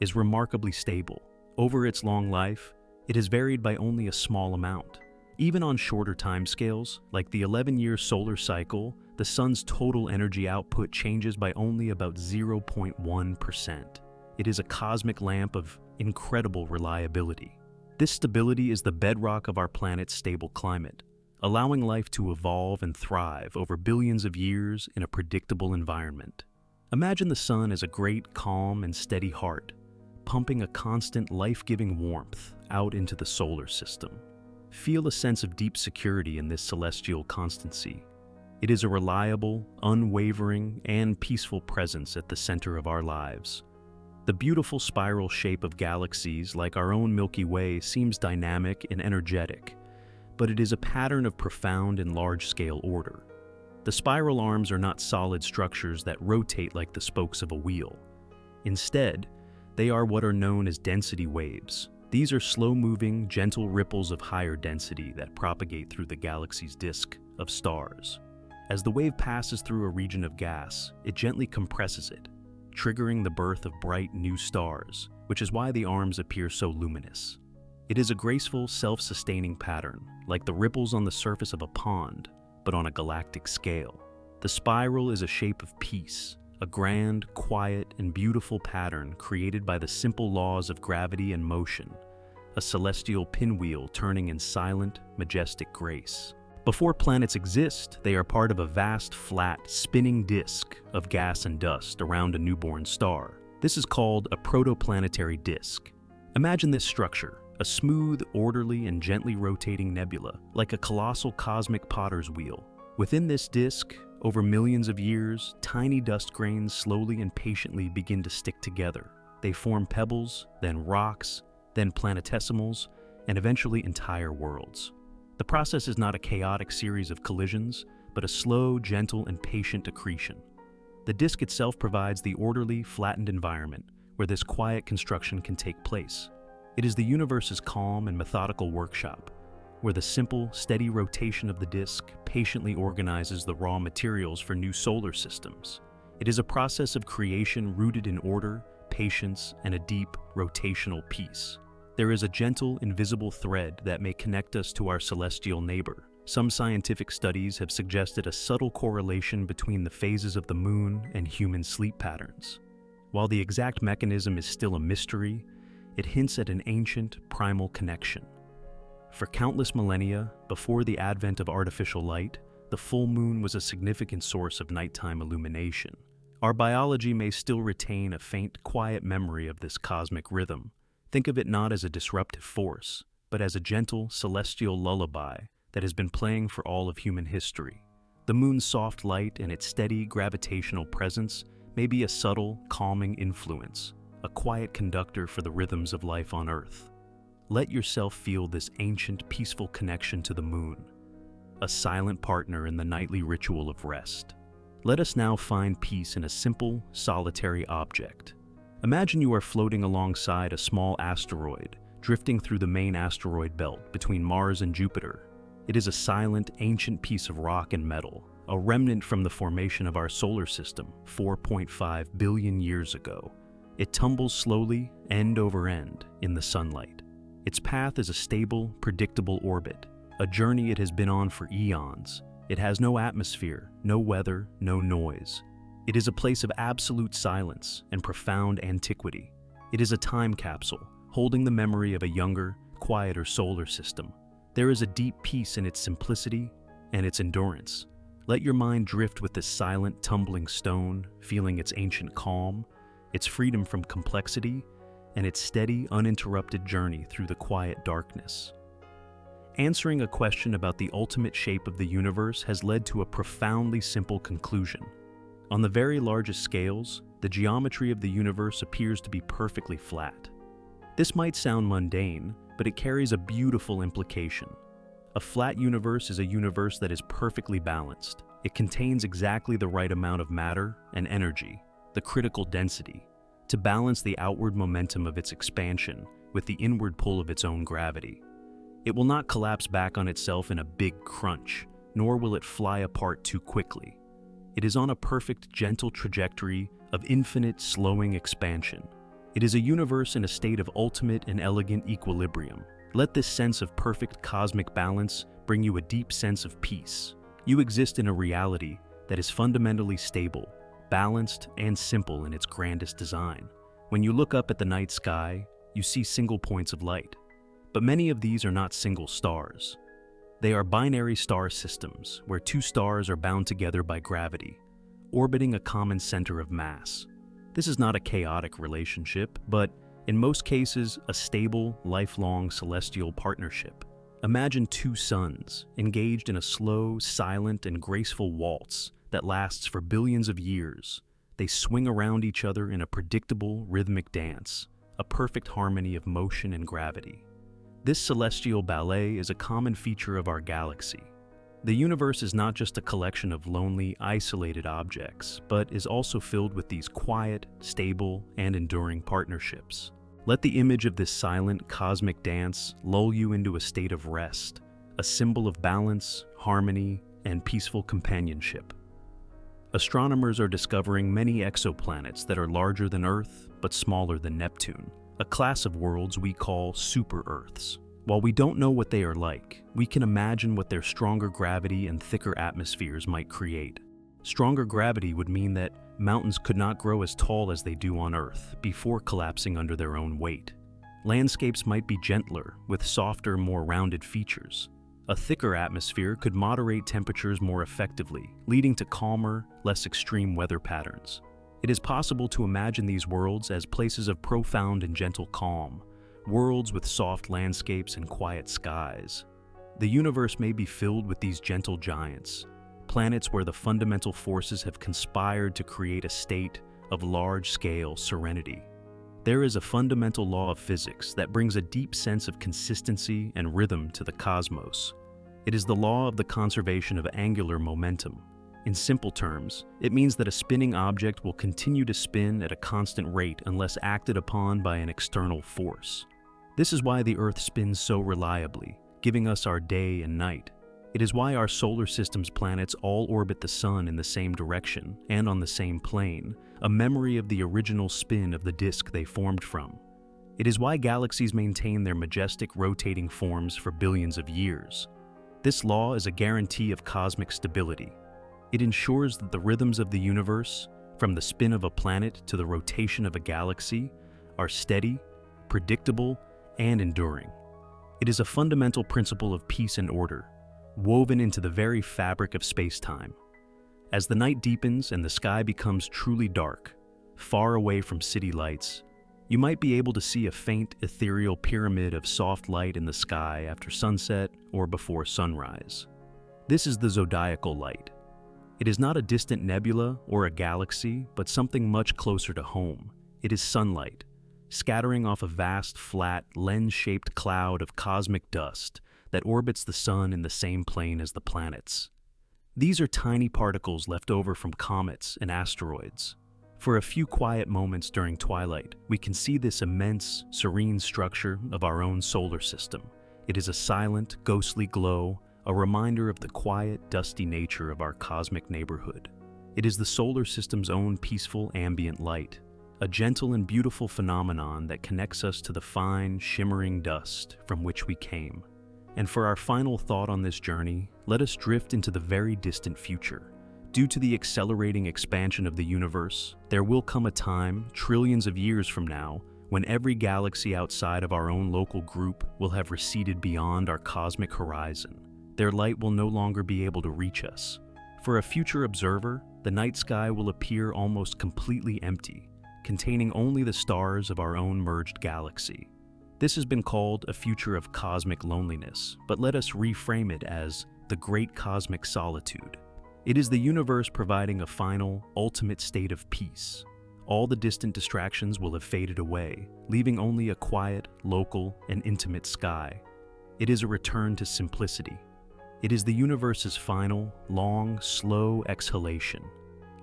is remarkably stable. Over its long life, it has varied by only a small amount. Even on shorter timescales, like the 11-year solar cycle, the sun's total energy output changes by only about 0.1%. It is a cosmic lamp of incredible reliability. This stability is the bedrock of our planet's stable climate, allowing life to evolve and thrive over billions of years in a predictable environment. Imagine the sun as a great, calm, and steady heart, pumping a constant, life-giving warmth out into the solar system. Feel a sense of deep security in this celestial constancy. It is a reliable, unwavering, and peaceful presence at the center of our lives. The beautiful spiral shape of galaxies, like our own Milky Way, seems dynamic and energetic, but it is a pattern of profound and large-scale order. The spiral arms are not solid structures that rotate like the spokes of a wheel. Instead, they are what are known as density waves. These are slow-moving, gentle ripples of higher density that propagate through the galaxy's disk of stars. As the wave passes through a region of gas, it gently compresses it, triggering the birth of bright new stars, which is why the arms appear so luminous. It is a graceful, self-sustaining pattern, like the ripples on the surface of a pond, but on a galactic scale. The spiral is a shape of peace, a grand, quiet, and beautiful pattern created by the simple laws of gravity and motion, a celestial pinwheel turning in silent, majestic grace. Before planets exist, they are part of a vast, flat, spinning disk of gas and dust around a newborn star. This is called a protoplanetary disk. Imagine this structure, a smooth, orderly, and gently rotating nebula, like a colossal cosmic potter's wheel. Within this disk, over millions of years, tiny dust grains slowly and patiently begin to stick together. They form pebbles, then rocks, then planetesimals, and eventually entire worlds. The process is not a chaotic series of collisions, but a slow, gentle, and patient accretion. The disk itself provides the orderly, flattened environment where this quiet construction can take place. It is the universe's calm and methodical workshop, where the simple, steady rotation of the disk patiently organizes the raw materials for new solar systems. It is a process of creation rooted in order, patience, and a deep, rotational peace. There is a gentle, invisible thread that may connect us to our celestial neighbor. Some scientific studies have suggested a subtle correlation between the phases of the moon and human sleep patterns. While the exact mechanism is still a mystery, it hints at an ancient, primal connection. For countless millennia, before the advent of artificial light, the full moon was a significant source of nighttime illumination. Our biology may still retain a faint, quiet memory of this cosmic rhythm. Think of it not as a disruptive force, but as a gentle, celestial lullaby that has been playing for all of human history. The moon's soft light and its steady, gravitational presence may be a subtle, calming influence, a quiet conductor for the rhythms of life on Earth. Let yourself feel this ancient, peaceful connection to the moon, a silent partner in the nightly ritual of rest. Let us now find peace in a simple, solitary object. Imagine you are floating alongside a small asteroid, drifting through the main asteroid belt between Mars and Jupiter. It is a silent, ancient piece of rock and metal, a remnant from the formation of our solar system 4.5 billion years ago. It tumbles slowly, end over end, in the sunlight. Its path is a stable, predictable orbit, a journey it has been on for eons. It has no atmosphere, no weather, no noise. It is a place of absolute silence and profound antiquity. It is a time capsule, holding the memory of a younger, quieter solar system. There is a deep peace in its simplicity and its endurance. Let your mind drift with this silent, tumbling stone, feeling its ancient calm, its freedom from complexity, and its steady, uninterrupted journey through the quiet darkness. Answering a question about the ultimate shape of the universe has led to a profoundly simple conclusion. On the very largest scales, the geometry of the universe appears to be perfectly flat. This might sound mundane, but it carries a beautiful implication. A flat universe is a universe that is perfectly balanced. It contains exactly the right amount of matter and energy, the critical density, to balance the outward momentum of its expansion with the inward pull of its own gravity. It will not collapse back on itself in a big crunch, nor will it fly apart too quickly. It is on a perfect, gentle trajectory of infinite, slowing expansion. It is a universe in a state of ultimate and elegant equilibrium. Let this sense of perfect cosmic balance bring you a deep sense of peace. You exist in a reality that is fundamentally stable, balanced, and simple in its grandest design. When you look up at the night sky, you see single points of light. But many of these are not single stars. They are binary star systems, where two stars are bound together by gravity, orbiting a common center of mass. This is not a chaotic relationship, but in most cases, a stable, lifelong celestial partnership. Imagine two suns engaged in a slow, silent, and graceful waltz that lasts for billions of years. They swing around each other in a predictable, rhythmic dance, a perfect harmony of motion and gravity. This celestial ballet is a common feature of our galaxy. The universe is not just a collection of lonely, isolated objects, but is also filled with these quiet, stable, and enduring partnerships. Let the image of this silent, cosmic dance lull you into a state of rest, a symbol of balance, harmony, and peaceful companionship. Astronomers are discovering many exoplanets that are larger than Earth, but smaller than Neptune, a class of worlds we call super-Earths. While we don't know what they are like, we can imagine what their stronger gravity and thicker atmospheres might create. Stronger gravity would mean that mountains could not grow as tall as they do on Earth before collapsing under their own weight. Landscapes might be gentler, with softer, more rounded features. A thicker atmosphere could moderate temperatures more effectively, leading to calmer, less extreme weather patterns. It is possible to imagine these worlds as places of profound and gentle calm, worlds with soft landscapes and quiet skies. The universe may be filled with these gentle giants, planets where the fundamental forces have conspired to create a state of large-scale serenity. There is a fundamental law of physics that brings a deep sense of consistency and rhythm to the cosmos. It is the law of the conservation of angular momentum. In simple terms, it means that a spinning object will continue to spin at a constant rate unless acted upon by an external force. This is why the Earth spins so reliably, giving us our day and night. It is why our solar system's planets all orbit the Sun in the same direction and on the same plane, a memory of the original spin of the disk they formed from. It is why galaxies maintain their majestic rotating forms for billions of years. This law is a guarantee of cosmic stability. It ensures that the rhythms of the universe, from the spin of a planet to the rotation of a galaxy, are steady, predictable, and enduring. It is a fundamental principle of peace and order, woven into the very fabric of space-time. As the night deepens and the sky becomes truly dark, far away from city lights, you might be able to see a faint, ethereal pyramid of soft light in the sky after sunset or before sunrise. This is the zodiacal light. It is not a distant nebula or a galaxy, but something much closer to home. It is sunlight, scattering off a vast, flat, lens-shaped cloud of cosmic dust that orbits the Sun in the same plane as the planets. These are tiny particles left over from comets and asteroids. For a few quiet moments during twilight, we can see this immense, serene structure of our own solar system. It is a silent, ghostly glow, a reminder of the quiet, dusty nature of our cosmic neighborhood. It is the solar system's own peaceful ambient light, a gentle and beautiful phenomenon that connects us to the fine, shimmering dust from which we came. And for our final thought on this journey, let us drift into the very distant future. Due to the accelerating expansion of the universe, there will come a time, trillions of years from now, when every galaxy outside of our own local group will have receded beyond our cosmic horizon. Their light will no longer be able to reach us. For a future observer, the night sky will appear almost completely empty, containing only the stars of our own merged galaxy. This has been called a future of cosmic loneliness, but let us reframe it as the great cosmic solitude. It is the universe providing a final, ultimate state of peace. All the distant distractions will have faded away, leaving only a quiet, local, and intimate sky. It is a return to simplicity. It is the universe's final, long, slow exhalation,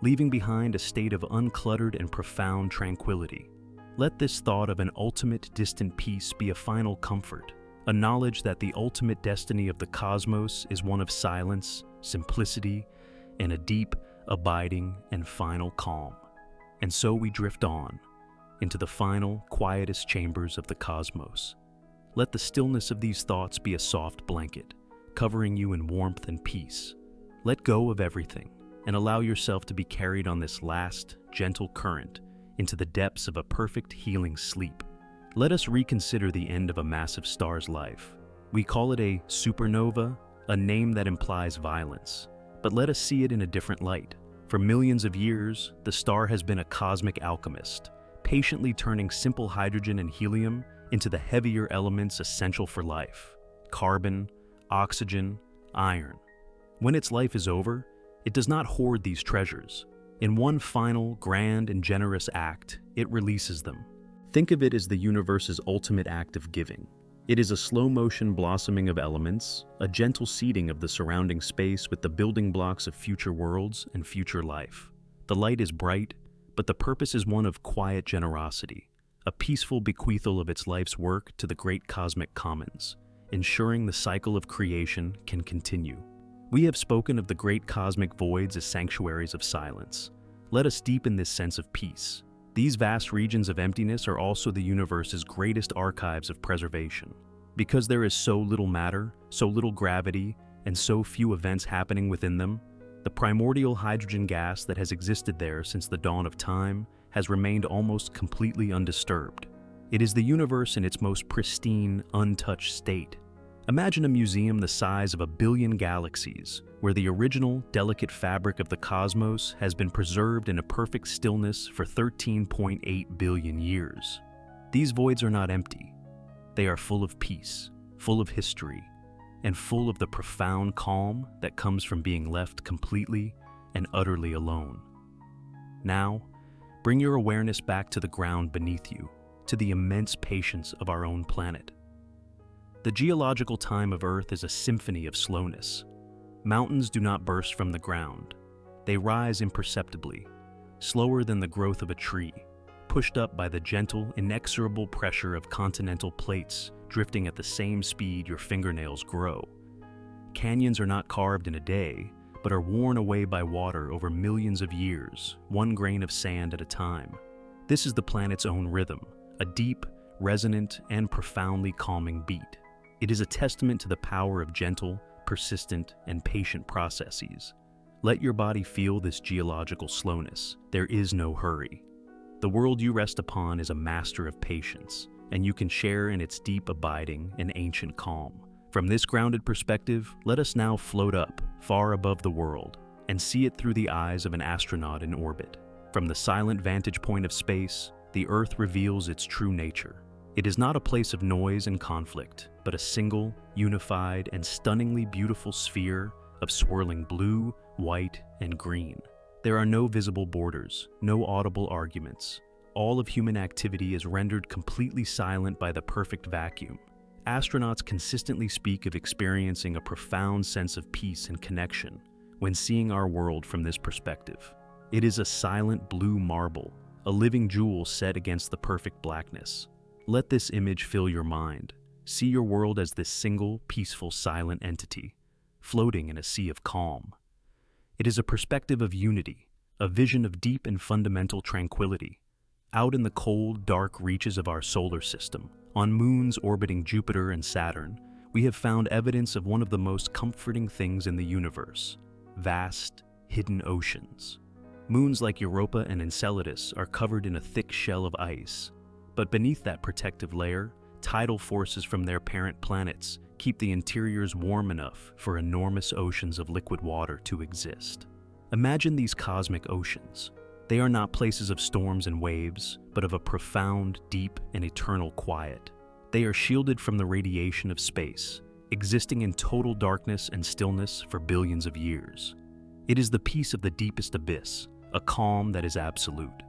leaving behind a state of uncluttered and profound tranquility. Let this thought of an ultimate distant peace be a final comfort, a knowledge that the ultimate destiny of the cosmos is one of silence, simplicity, and a deep, abiding, and final calm. And so we drift on, into the final, quietest chambers of the cosmos. Let the stillness of these thoughts be a soft blanket, covering you in warmth and peace. Let go of everything, and allow yourself to be carried on this last, gentle current into the depths of a perfect healing sleep. Let us reconsider the end of a massive star's life. We call it a supernova, a name that implies violence. But let us see it in a different light. For millions of years, the star has been a cosmic alchemist, patiently turning simple hydrogen and helium into the heavier elements essential for life: carbon, oxygen, iron. When its life is over, it does not hoard these treasures. In one final, grand, and generous act, it releases them. Think of it as the universe's ultimate act of giving. It is a slow-motion blossoming of elements, a gentle seeding of the surrounding space with the building blocks of future worlds and future life. The light is bright, but the purpose is one of quiet generosity, a peaceful bequeathal of its life's work to the great cosmic commons, ensuring the cycle of creation can continue. We have spoken of the great cosmic voids as sanctuaries of silence. Let us deepen this sense of peace. These vast regions of emptiness are also the universe's greatest archives of preservation. Because there is so little matter, so little gravity, and so few events happening within them, the primordial hydrogen gas that has existed there since the dawn of time has remained almost completely undisturbed. It is the universe in its most pristine, untouched state. Imagine a museum the size of 1 billion galaxies, where the original, delicate fabric of the cosmos has been preserved in a perfect stillness for 13.8 billion years. These voids are not empty. They are full of peace, full of history, and full of the profound calm that comes from being left completely and utterly alone. Now, bring your awareness back to the ground beneath you, to the immense patience of our own planet. The geological time of Earth is a symphony of slowness. Mountains do not burst from the ground. They rise imperceptibly, slower than the growth of a tree, pushed up by the gentle, inexorable pressure of continental plates drifting at the same speed your fingernails grow. Canyons are not carved in a day, but are worn away by water over millions of years, one grain of sand at a time. This is the planet's own rhythm, a deep, resonant, and profoundly calming beat. It is a testament to the power of gentle, persistent, and patient processes. Let your body feel this geological slowness. There is no hurry. The world you rest upon is a master of patience, and you can share in its deep, abiding, and ancient calm. From this grounded perspective, let us now float up, far above the world, and see it through the eyes of an astronaut in orbit. From the silent vantage point of space, the Earth reveals its true nature. It is not a place of noise and conflict, but a single, unified, and stunningly beautiful sphere of swirling blue, white, and green. There are no visible borders, no audible arguments. All of human activity is rendered completely silent by the perfect vacuum. Astronauts consistently speak of experiencing a profound sense of peace and connection when seeing our world from this perspective. It is a silent blue marble, a living jewel set against the perfect blackness. Let this image fill your mind. See your world as this single, peaceful, silent entity. floating in a sea of calm. It is a perspective of unity, a vision of deep and fundamental tranquility. Out in the cold, dark reaches of our solar system, on moons orbiting Jupiter and Saturn, we have found evidence of one of the most comforting things in the universe: vast, hidden oceans. Moons like Europa and Enceladus are covered in a thick shell of ice, but beneath that protective layer, tidal forces from their parent planets keep the interiors warm enough for enormous oceans of liquid water to exist. Imagine these cosmic oceans. They are not places of storms and waves, but of a profound, deep, and eternal quiet. They are shielded from the radiation of space, existing in total darkness and stillness for billions of years. It is the peace of the deepest abyss, a calm that is absolute.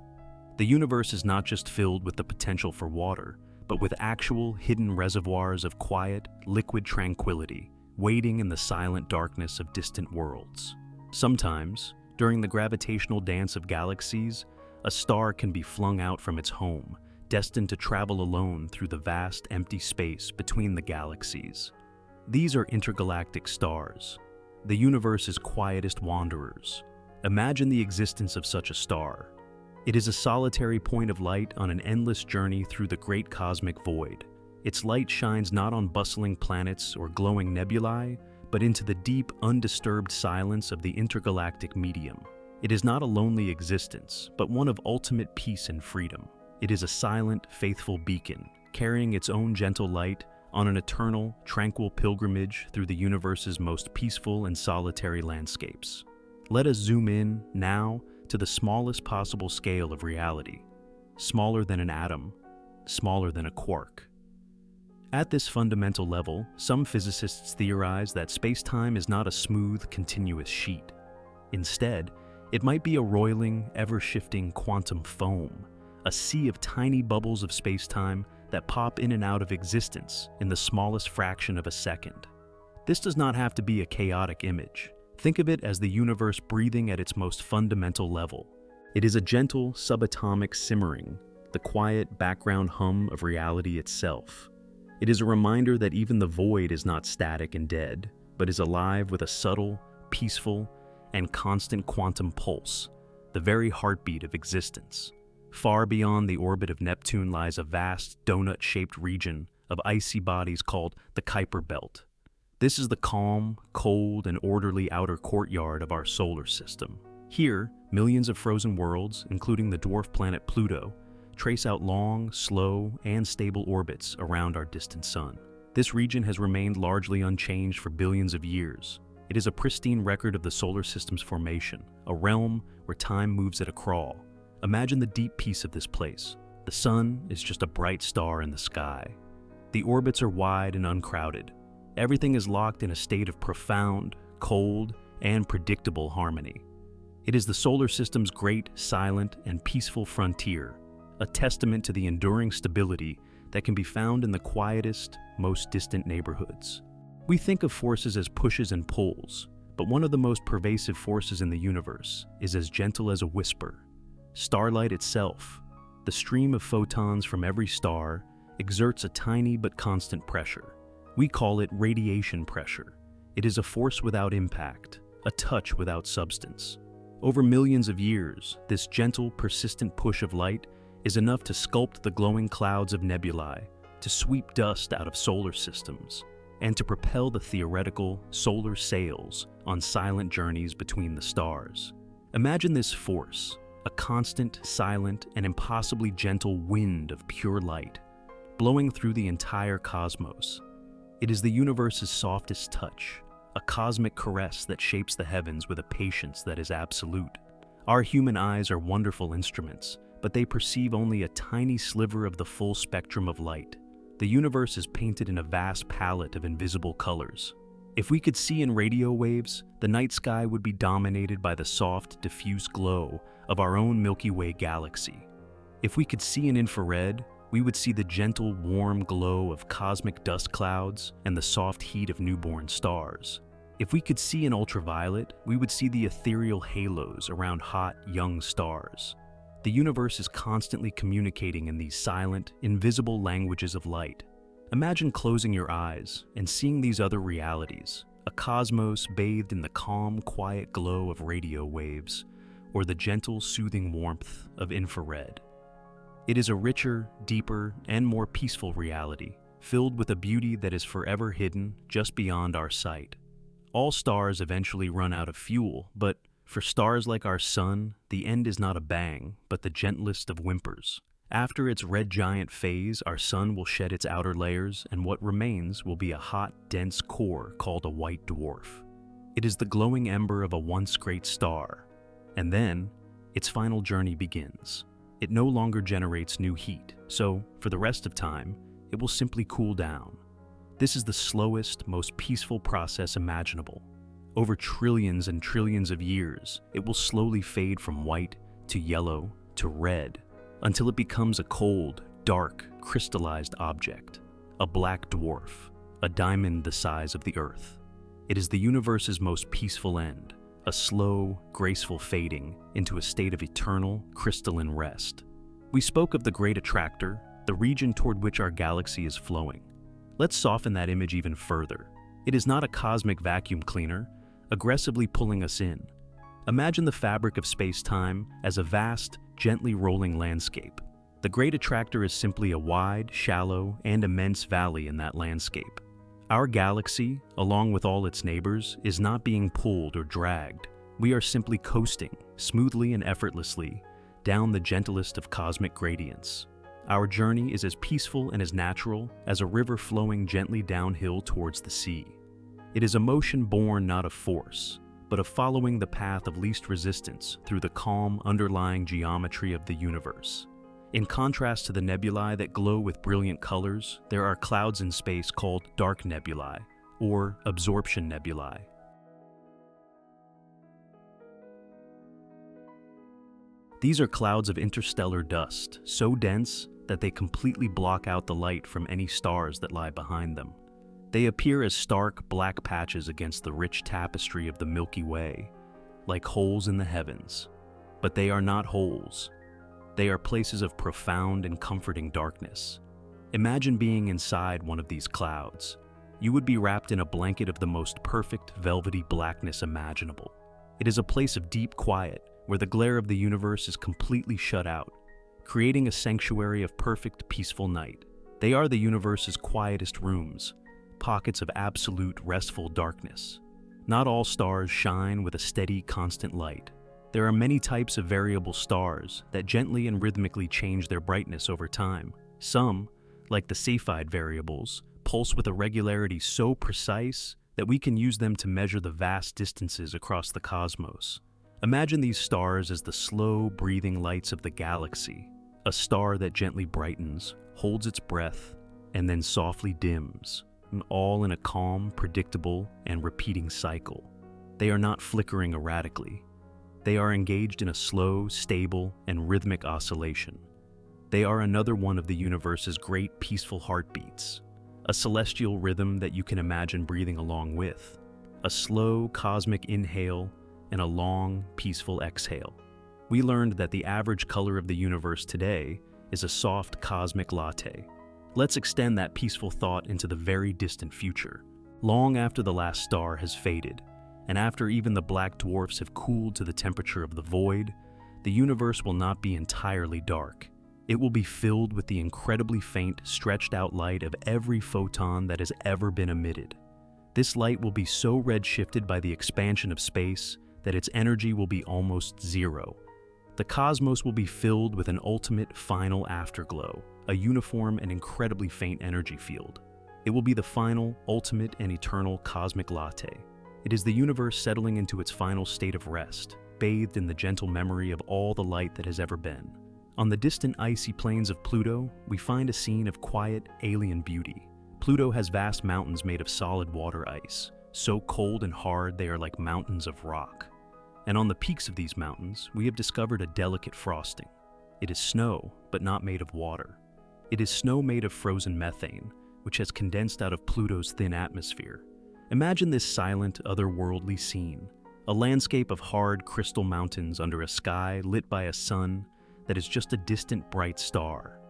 The universe is not just filled with the potential for water, but with actual hidden reservoirs of quiet, liquid tranquility, waiting in the silent darkness of distant worlds. Sometimes, during the gravitational dance of galaxies, a star can be flung out from its home, destined to travel alone through the vast empty space between the galaxies. These are intergalactic stars, the universe's quietest wanderers. Imagine the existence of such a star. It is a solitary point of light on an endless journey through the great cosmic void. Its light shines not on bustling planets or glowing nebulae, but into the deep, undisturbed silence of the intergalactic medium. It is not a lonely existence, but one of ultimate peace and freedom. It is a silent, faithful beacon, carrying its own gentle light on an eternal, tranquil pilgrimage through the universe's most peaceful and solitary landscapes. Let us zoom in, now, to the smallest possible scale of reality, smaller than an atom, smaller than a quark. At this fundamental level, some physicists theorize that space-time is not a smooth, continuous sheet. Instead, it might be a roiling, ever-shifting quantum foam, a sea of tiny bubbles of space-time that pop in and out of existence in the smallest fraction of a second. This does not have to be a chaotic image. Think of it as the universe breathing at its most fundamental level. It is a gentle, subatomic simmering, the quiet background hum of reality itself. It is a reminder that even the void is not static and dead, but is alive with a subtle, peaceful, and constant quantum pulse, the very heartbeat of existence. Far beyond the orbit of Neptune lies a vast, donut-shaped region of icy bodies called the Kuiper Belt. This is the calm, cold, and orderly outer courtyard of our solar system. Here, millions of frozen worlds, including the dwarf planet Pluto, trace out long, slow, and stable orbits around our distant sun. This region has remained largely unchanged for billions of years. It is a pristine record of the solar system's formation, a realm where time moves at a crawl. Imagine the deep peace of this place. The sun is just a bright star in the sky. The orbits are wide and uncrowded. Everything is locked in a state of profound, cold, and predictable harmony. It is the solar system's great, silent, and peaceful frontier, a testament to the enduring stability that can be found in the quietest, most distant neighborhoods. We think of forces as pushes and pulls, but one of the most pervasive forces in the universe is as gentle as a whisper. Starlight itself, the stream of photons from every star, exerts a tiny but constant pressure. We call it radiation pressure. It is a force without impact, a touch without substance. Over millions of years, this gentle, persistent push of light is enough to sculpt the glowing clouds of nebulae, to sweep dust out of solar systems, and to propel the theoretical solar sails on silent journeys between the stars. Imagine this force, a constant, silent, and impossibly gentle wind of pure light, blowing through the entire cosmos. It is the universe's softest touch, a cosmic caress that shapes the heavens with a patience that is absolute. Our human eyes are wonderful instruments, but they perceive only a tiny sliver of the full spectrum of light. The universe is painted in a vast palette of invisible colors. If we could see in radio waves, the night sky would be dominated by the soft, diffuse glow of our own Milky Way galaxy. If we could see in infrared, we would see the gentle, warm glow of cosmic dust clouds and the soft heat of newborn stars. If we could see in ultraviolet, we would see the ethereal halos around hot, young stars. The universe is constantly communicating in these silent, invisible languages of light. Imagine closing your eyes and seeing these other realities, a cosmos bathed in the calm, quiet glow of radio waves, or the gentle, soothing warmth of infrared. It is a richer, deeper, and more peaceful reality, filled with a beauty that is forever hidden just beyond our sight. All stars eventually run out of fuel, but for stars like our sun, the end is not a bang, but the gentlest of whimpers. After its red giant phase, our sun will shed its outer layers, and what remains will be a hot, dense core called a white dwarf. It is the glowing ember of a once great star, and then its final journey begins. It no longer generates new heat, so for the rest of time, it will simply cool down. This is the slowest, most peaceful process imaginable. Over trillions and trillions of years, it will slowly fade from white to yellow to red, until it becomes a cold, dark, crystallized object, a black dwarf, a diamond the size of the Earth. It is the universe's most peaceful end, a slow, graceful fading into a state of eternal, crystalline rest. We spoke of the Great Attractor, the region toward which our galaxy is flowing. Let's soften that image even further. It is not a cosmic vacuum cleaner, aggressively pulling us in. Imagine the fabric of space-time as a vast, gently rolling landscape. The Great Attractor is simply a wide, shallow, and immense valley in that landscape. Our galaxy, along with all its neighbors, is not being pulled or dragged. We are simply coasting, smoothly and effortlessly, down the gentlest of cosmic gradients. Our journey is as peaceful and as natural as a river flowing gently downhill towards the sea. It is a motion born not of force, but of following the path of least resistance through the calm, underlying geometry of the universe. In contrast to the nebulae that glow with brilliant colors, there are clouds in space called dark nebulae, or absorption nebulae. These are clouds of interstellar dust, so dense that they completely block out the light from any stars that lie behind them. They appear as stark, black patches against the rich tapestry of the Milky Way, like holes in the heavens. But they are not holes. They are places of profound and comforting darkness. Imagine being inside one of these clouds. You would be wrapped in a blanket of the most perfect, velvety blackness imaginable. It is a place of deep quiet, where the glare of the universe is completely shut out, creating a sanctuary of perfect, peaceful night. They are the universe's quietest rooms, pockets of absolute, restful darkness. Not all stars shine with a steady, constant light. There are many types of variable stars that gently and rhythmically change their brightness over time. Some, like the Cepheid variables, pulse with a regularity so precise that we can use them to measure the vast distances across the cosmos. Imagine these stars as the slow, breathing lights of the galaxy, a star that gently brightens, holds its breath, and then softly dims, all in a calm, predictable, and repeating cycle. They are not flickering erratically. They are engaged in a slow, stable, and rhythmic oscillation. They are another one of the universe's great peaceful heartbeats, a celestial rhythm that you can imagine breathing along with, a slow, cosmic inhale and a long, peaceful exhale. We learned that the average color of the universe today is a soft cosmic latte. Let's extend that peaceful thought into the very distant future. Long after the last star has faded, and after even the black dwarfs have cooled to the temperature of the void, the universe will not be entirely dark. It will be filled with the incredibly faint, stretched-out light of every photon that has ever been emitted. This light will be so redshifted by the expansion of space that its energy will be almost zero. The cosmos will be filled with an ultimate, final afterglow, a uniform and incredibly faint energy field. It will be the final, ultimate, and eternal cosmic latte. It is the universe settling into its final state of rest, bathed in the gentle memory of all the light that has ever been. On the distant icy plains of Pluto, we find a scene of quiet, alien beauty. Pluto has vast mountains made of solid water ice, so cold and hard they are like mountains of rock. And on the peaks of these mountains, we have discovered a delicate frosting. It is snow, but not made of water. It is snow made of frozen methane, which has condensed out of Pluto's thin atmosphere. Imagine this silent, otherworldly scene, a landscape of hard crystal mountains under a sky lit by a sun that is just a distant bright star.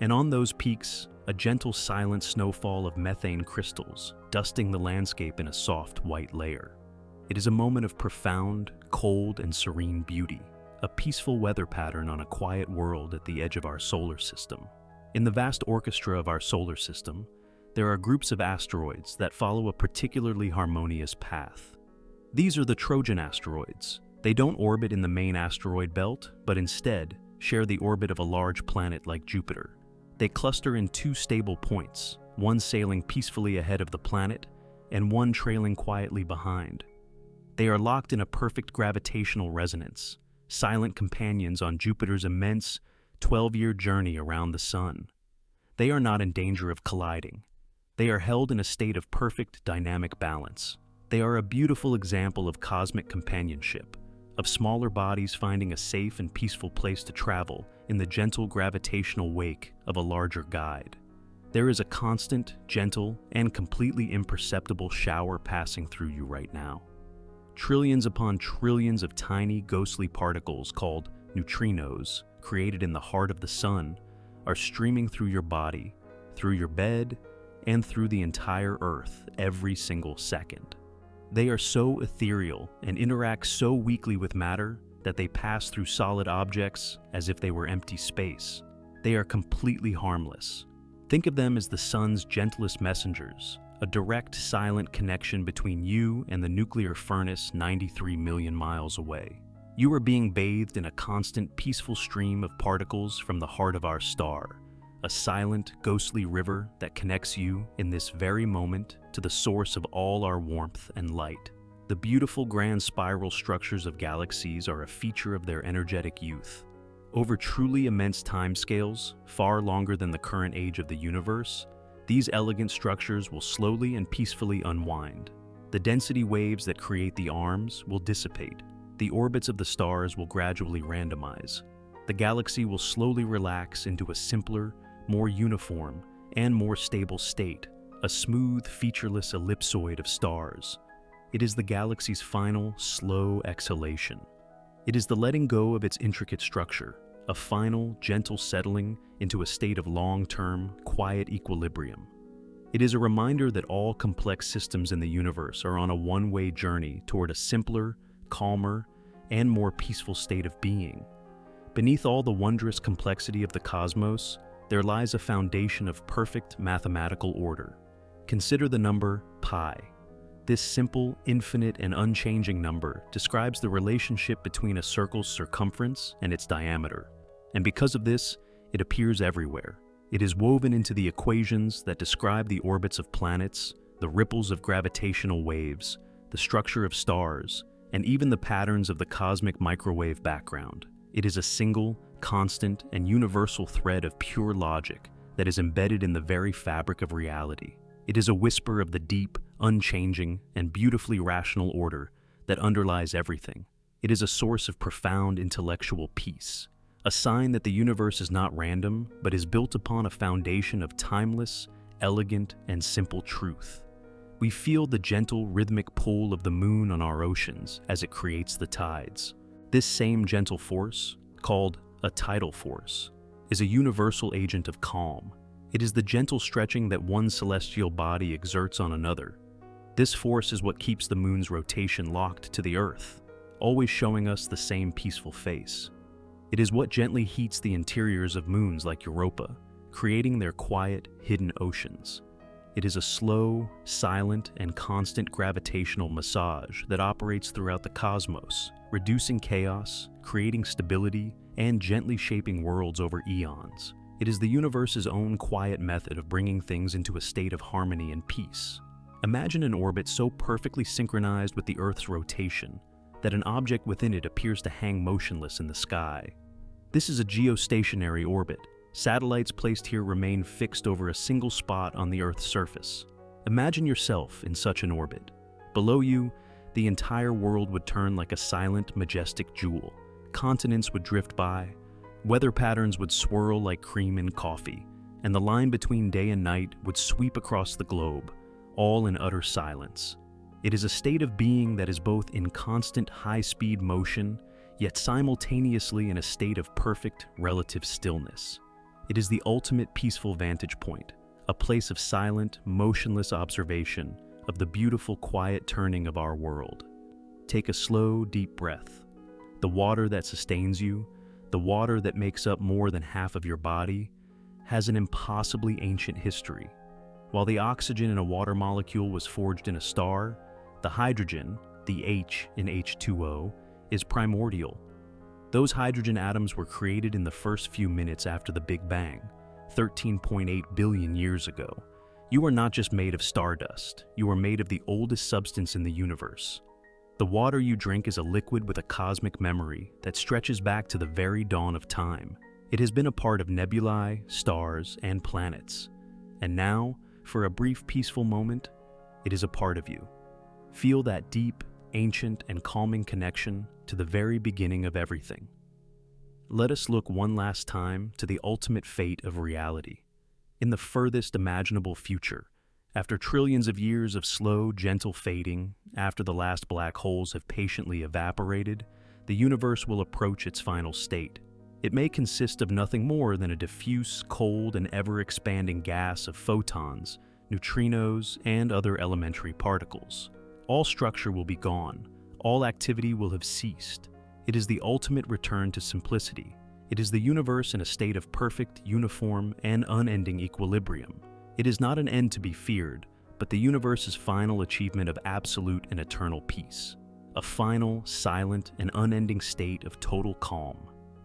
And on those peaks, a gentle silent snowfall of methane crystals, dusting the landscape in a soft white layer. It is a moment of profound, cold, and serene beauty, a peaceful weather pattern on a quiet world at the edge of our solar system. In the vast orchestra of our solar system, there are groups of asteroids that follow a particularly harmonious path. These are the Trojan asteroids. They don't orbit in the main asteroid belt, but instead share the orbit of a large planet like Jupiter. They cluster in two stable points, one sailing peacefully ahead of the planet and one trailing quietly behind. They are locked in a perfect gravitational resonance, silent companions on Jupiter's immense 12-year journey around the Sun. They are not in danger of colliding. They are held in a state of perfect dynamic balance. They are a beautiful example of cosmic companionship, of smaller bodies finding a safe and peaceful place to travel in the gentle gravitational wake of a larger guide. There is a constant, gentle, and completely imperceptible shower passing through you right now. Trillions upon trillions of tiny, ghostly particles called neutrinos, created in the heart of the Sun, are streaming through your body, through your bed, and through the entire Earth every single second. They are so ethereal and interact so weakly with matter that they pass through solid objects as if they were empty space. They are completely harmless. Think of them as the Sun's gentlest messengers, a direct, silent connection between you and the nuclear furnace 93 million miles away. You are being bathed in a constant, peaceful stream of particles from the heart of our star, a silent, ghostly river that connects you in this very moment to the source of all our warmth and light. The beautiful grand spiral structures of galaxies are a feature of their energetic youth. Over truly immense timescales, far longer than the current age of the universe, these elegant structures will slowly and peacefully unwind. The density waves that create the arms will dissipate. The orbits of the stars will gradually randomize. The galaxy will slowly relax into a simpler, more uniform, and more stable state, a smooth, featureless ellipsoid of stars. It is the galaxy's final, slow exhalation. It is the letting go of its intricate structure, a final, gentle settling into a state of long-term, quiet equilibrium. It is a reminder that all complex systems in the universe are on a one-way journey toward a simpler, calmer, and more peaceful state of being. Beneath all the wondrous complexity of the cosmos, there lies a foundation of perfect mathematical order. Consider the number pi. This simple, infinite, and unchanging number describes the relationship between a circle's circumference and its diameter. And because of this, it appears everywhere. It is woven into the equations that describe the orbits of planets, the ripples of gravitational waves, the structure of stars, and even the patterns of the cosmic microwave background. It is a single, constant, and universal thread of pure logic that is embedded in the very fabric of reality. It is a whisper of the deep, unchanging, and beautifully rational order that underlies everything. It is a source of profound intellectual peace, a sign that the universe is not random, but is built upon a foundation of timeless, elegant, and simple truth. We feel the gentle, rhythmic pull of the moon on our oceans as it creates the tides. This same gentle force, called a tidal force, is a universal agent of calm. It is the gentle stretching that one celestial body exerts on another. This force is what keeps the moon's rotation locked to the Earth, always showing us the same peaceful face. It is what gently heats the interiors of moons like Europa, creating their quiet, hidden oceans. It is a slow, silent, and constant gravitational massage that operates throughout the cosmos, reducing chaos, creating stability, and gently shaping worlds over eons. It is the universe's own quiet method of bringing things into a state of harmony and peace. Imagine an orbit so perfectly synchronized with the Earth's rotation that an object within it appears to hang motionless in the sky. This is a geostationary orbit. Satellites placed here remain fixed over a single spot on the Earth's surface. Imagine yourself in such an orbit. Below you, the entire world would turn like a silent, majestic jewel. Continents would drift by, weather patterns would swirl like cream in coffee, and the line between day and night would sweep across the globe, all in utter silence. It is a state of being that is both in constant high-speed motion, yet simultaneously in a state of perfect relative stillness. It is the ultimate peaceful vantage point, a place of silent, motionless observation of the beautiful, quiet turning of our world. Take a slow, deep breath. The water that sustains you, the water that makes up more than half of your body, has an impossibly ancient history. While the oxygen in a water molecule was forged in a star, the hydrogen, the H in H2O, is primordial. Those hydrogen atoms were created in the first few minutes after the Big Bang, 13.8 billion years ago. You are not just made of stardust, you are made of the oldest substance in the universe. The water you drink is a liquid with a cosmic memory that stretches back to the very dawn of time. It has been a part of nebulae, stars, and planets. And now, for a brief peaceful moment, it is a part of you. Feel that deep, ancient, and calming connection to the very beginning of everything. Let us look one last time to the ultimate fate of reality. In the furthest imaginable future, after trillions of years of slow, gentle fading, after the last black holes have patiently evaporated, the universe will approach its final state. It may consist of nothing more than a diffuse, cold, and ever-expanding gas of photons, neutrinos, and other elementary particles. All structure will be gone. All activity will have ceased. It is the ultimate return to simplicity. It is the universe in a state of perfect, uniform, and unending equilibrium. It is not an end to be feared, but the universe's final achievement of absolute and eternal peace. A final, silent, and unending state of total calm.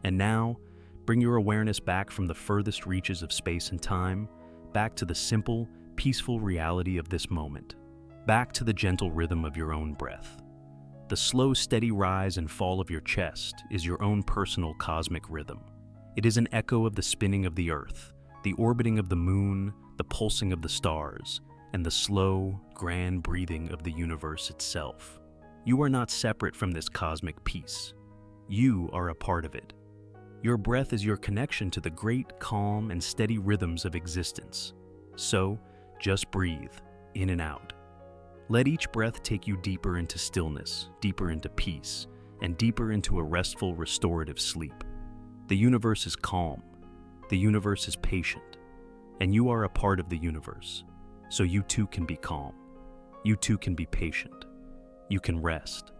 And now, bring your awareness back from the furthest reaches of space and time, back to the simple, peaceful reality of this moment. Back to the gentle rhythm of your own breath. The slow, steady rise and fall of your chest is your own personal cosmic rhythm. It is an echo of the spinning of the Earth, the orbiting of the moon, the pulsing of the stars, and the slow, grand breathing of the universe itself. You are not separate from this cosmic peace. You are a part of it. Your breath is your connection to the great, calm, and steady rhythms of existence. So, just breathe, in and out. Let each breath take you deeper into stillness, deeper into peace, and deeper into a restful, restorative sleep. The universe is calm. The universe is patient. And you are a part of the universe. So you too can be calm. You too can be patient. You can rest.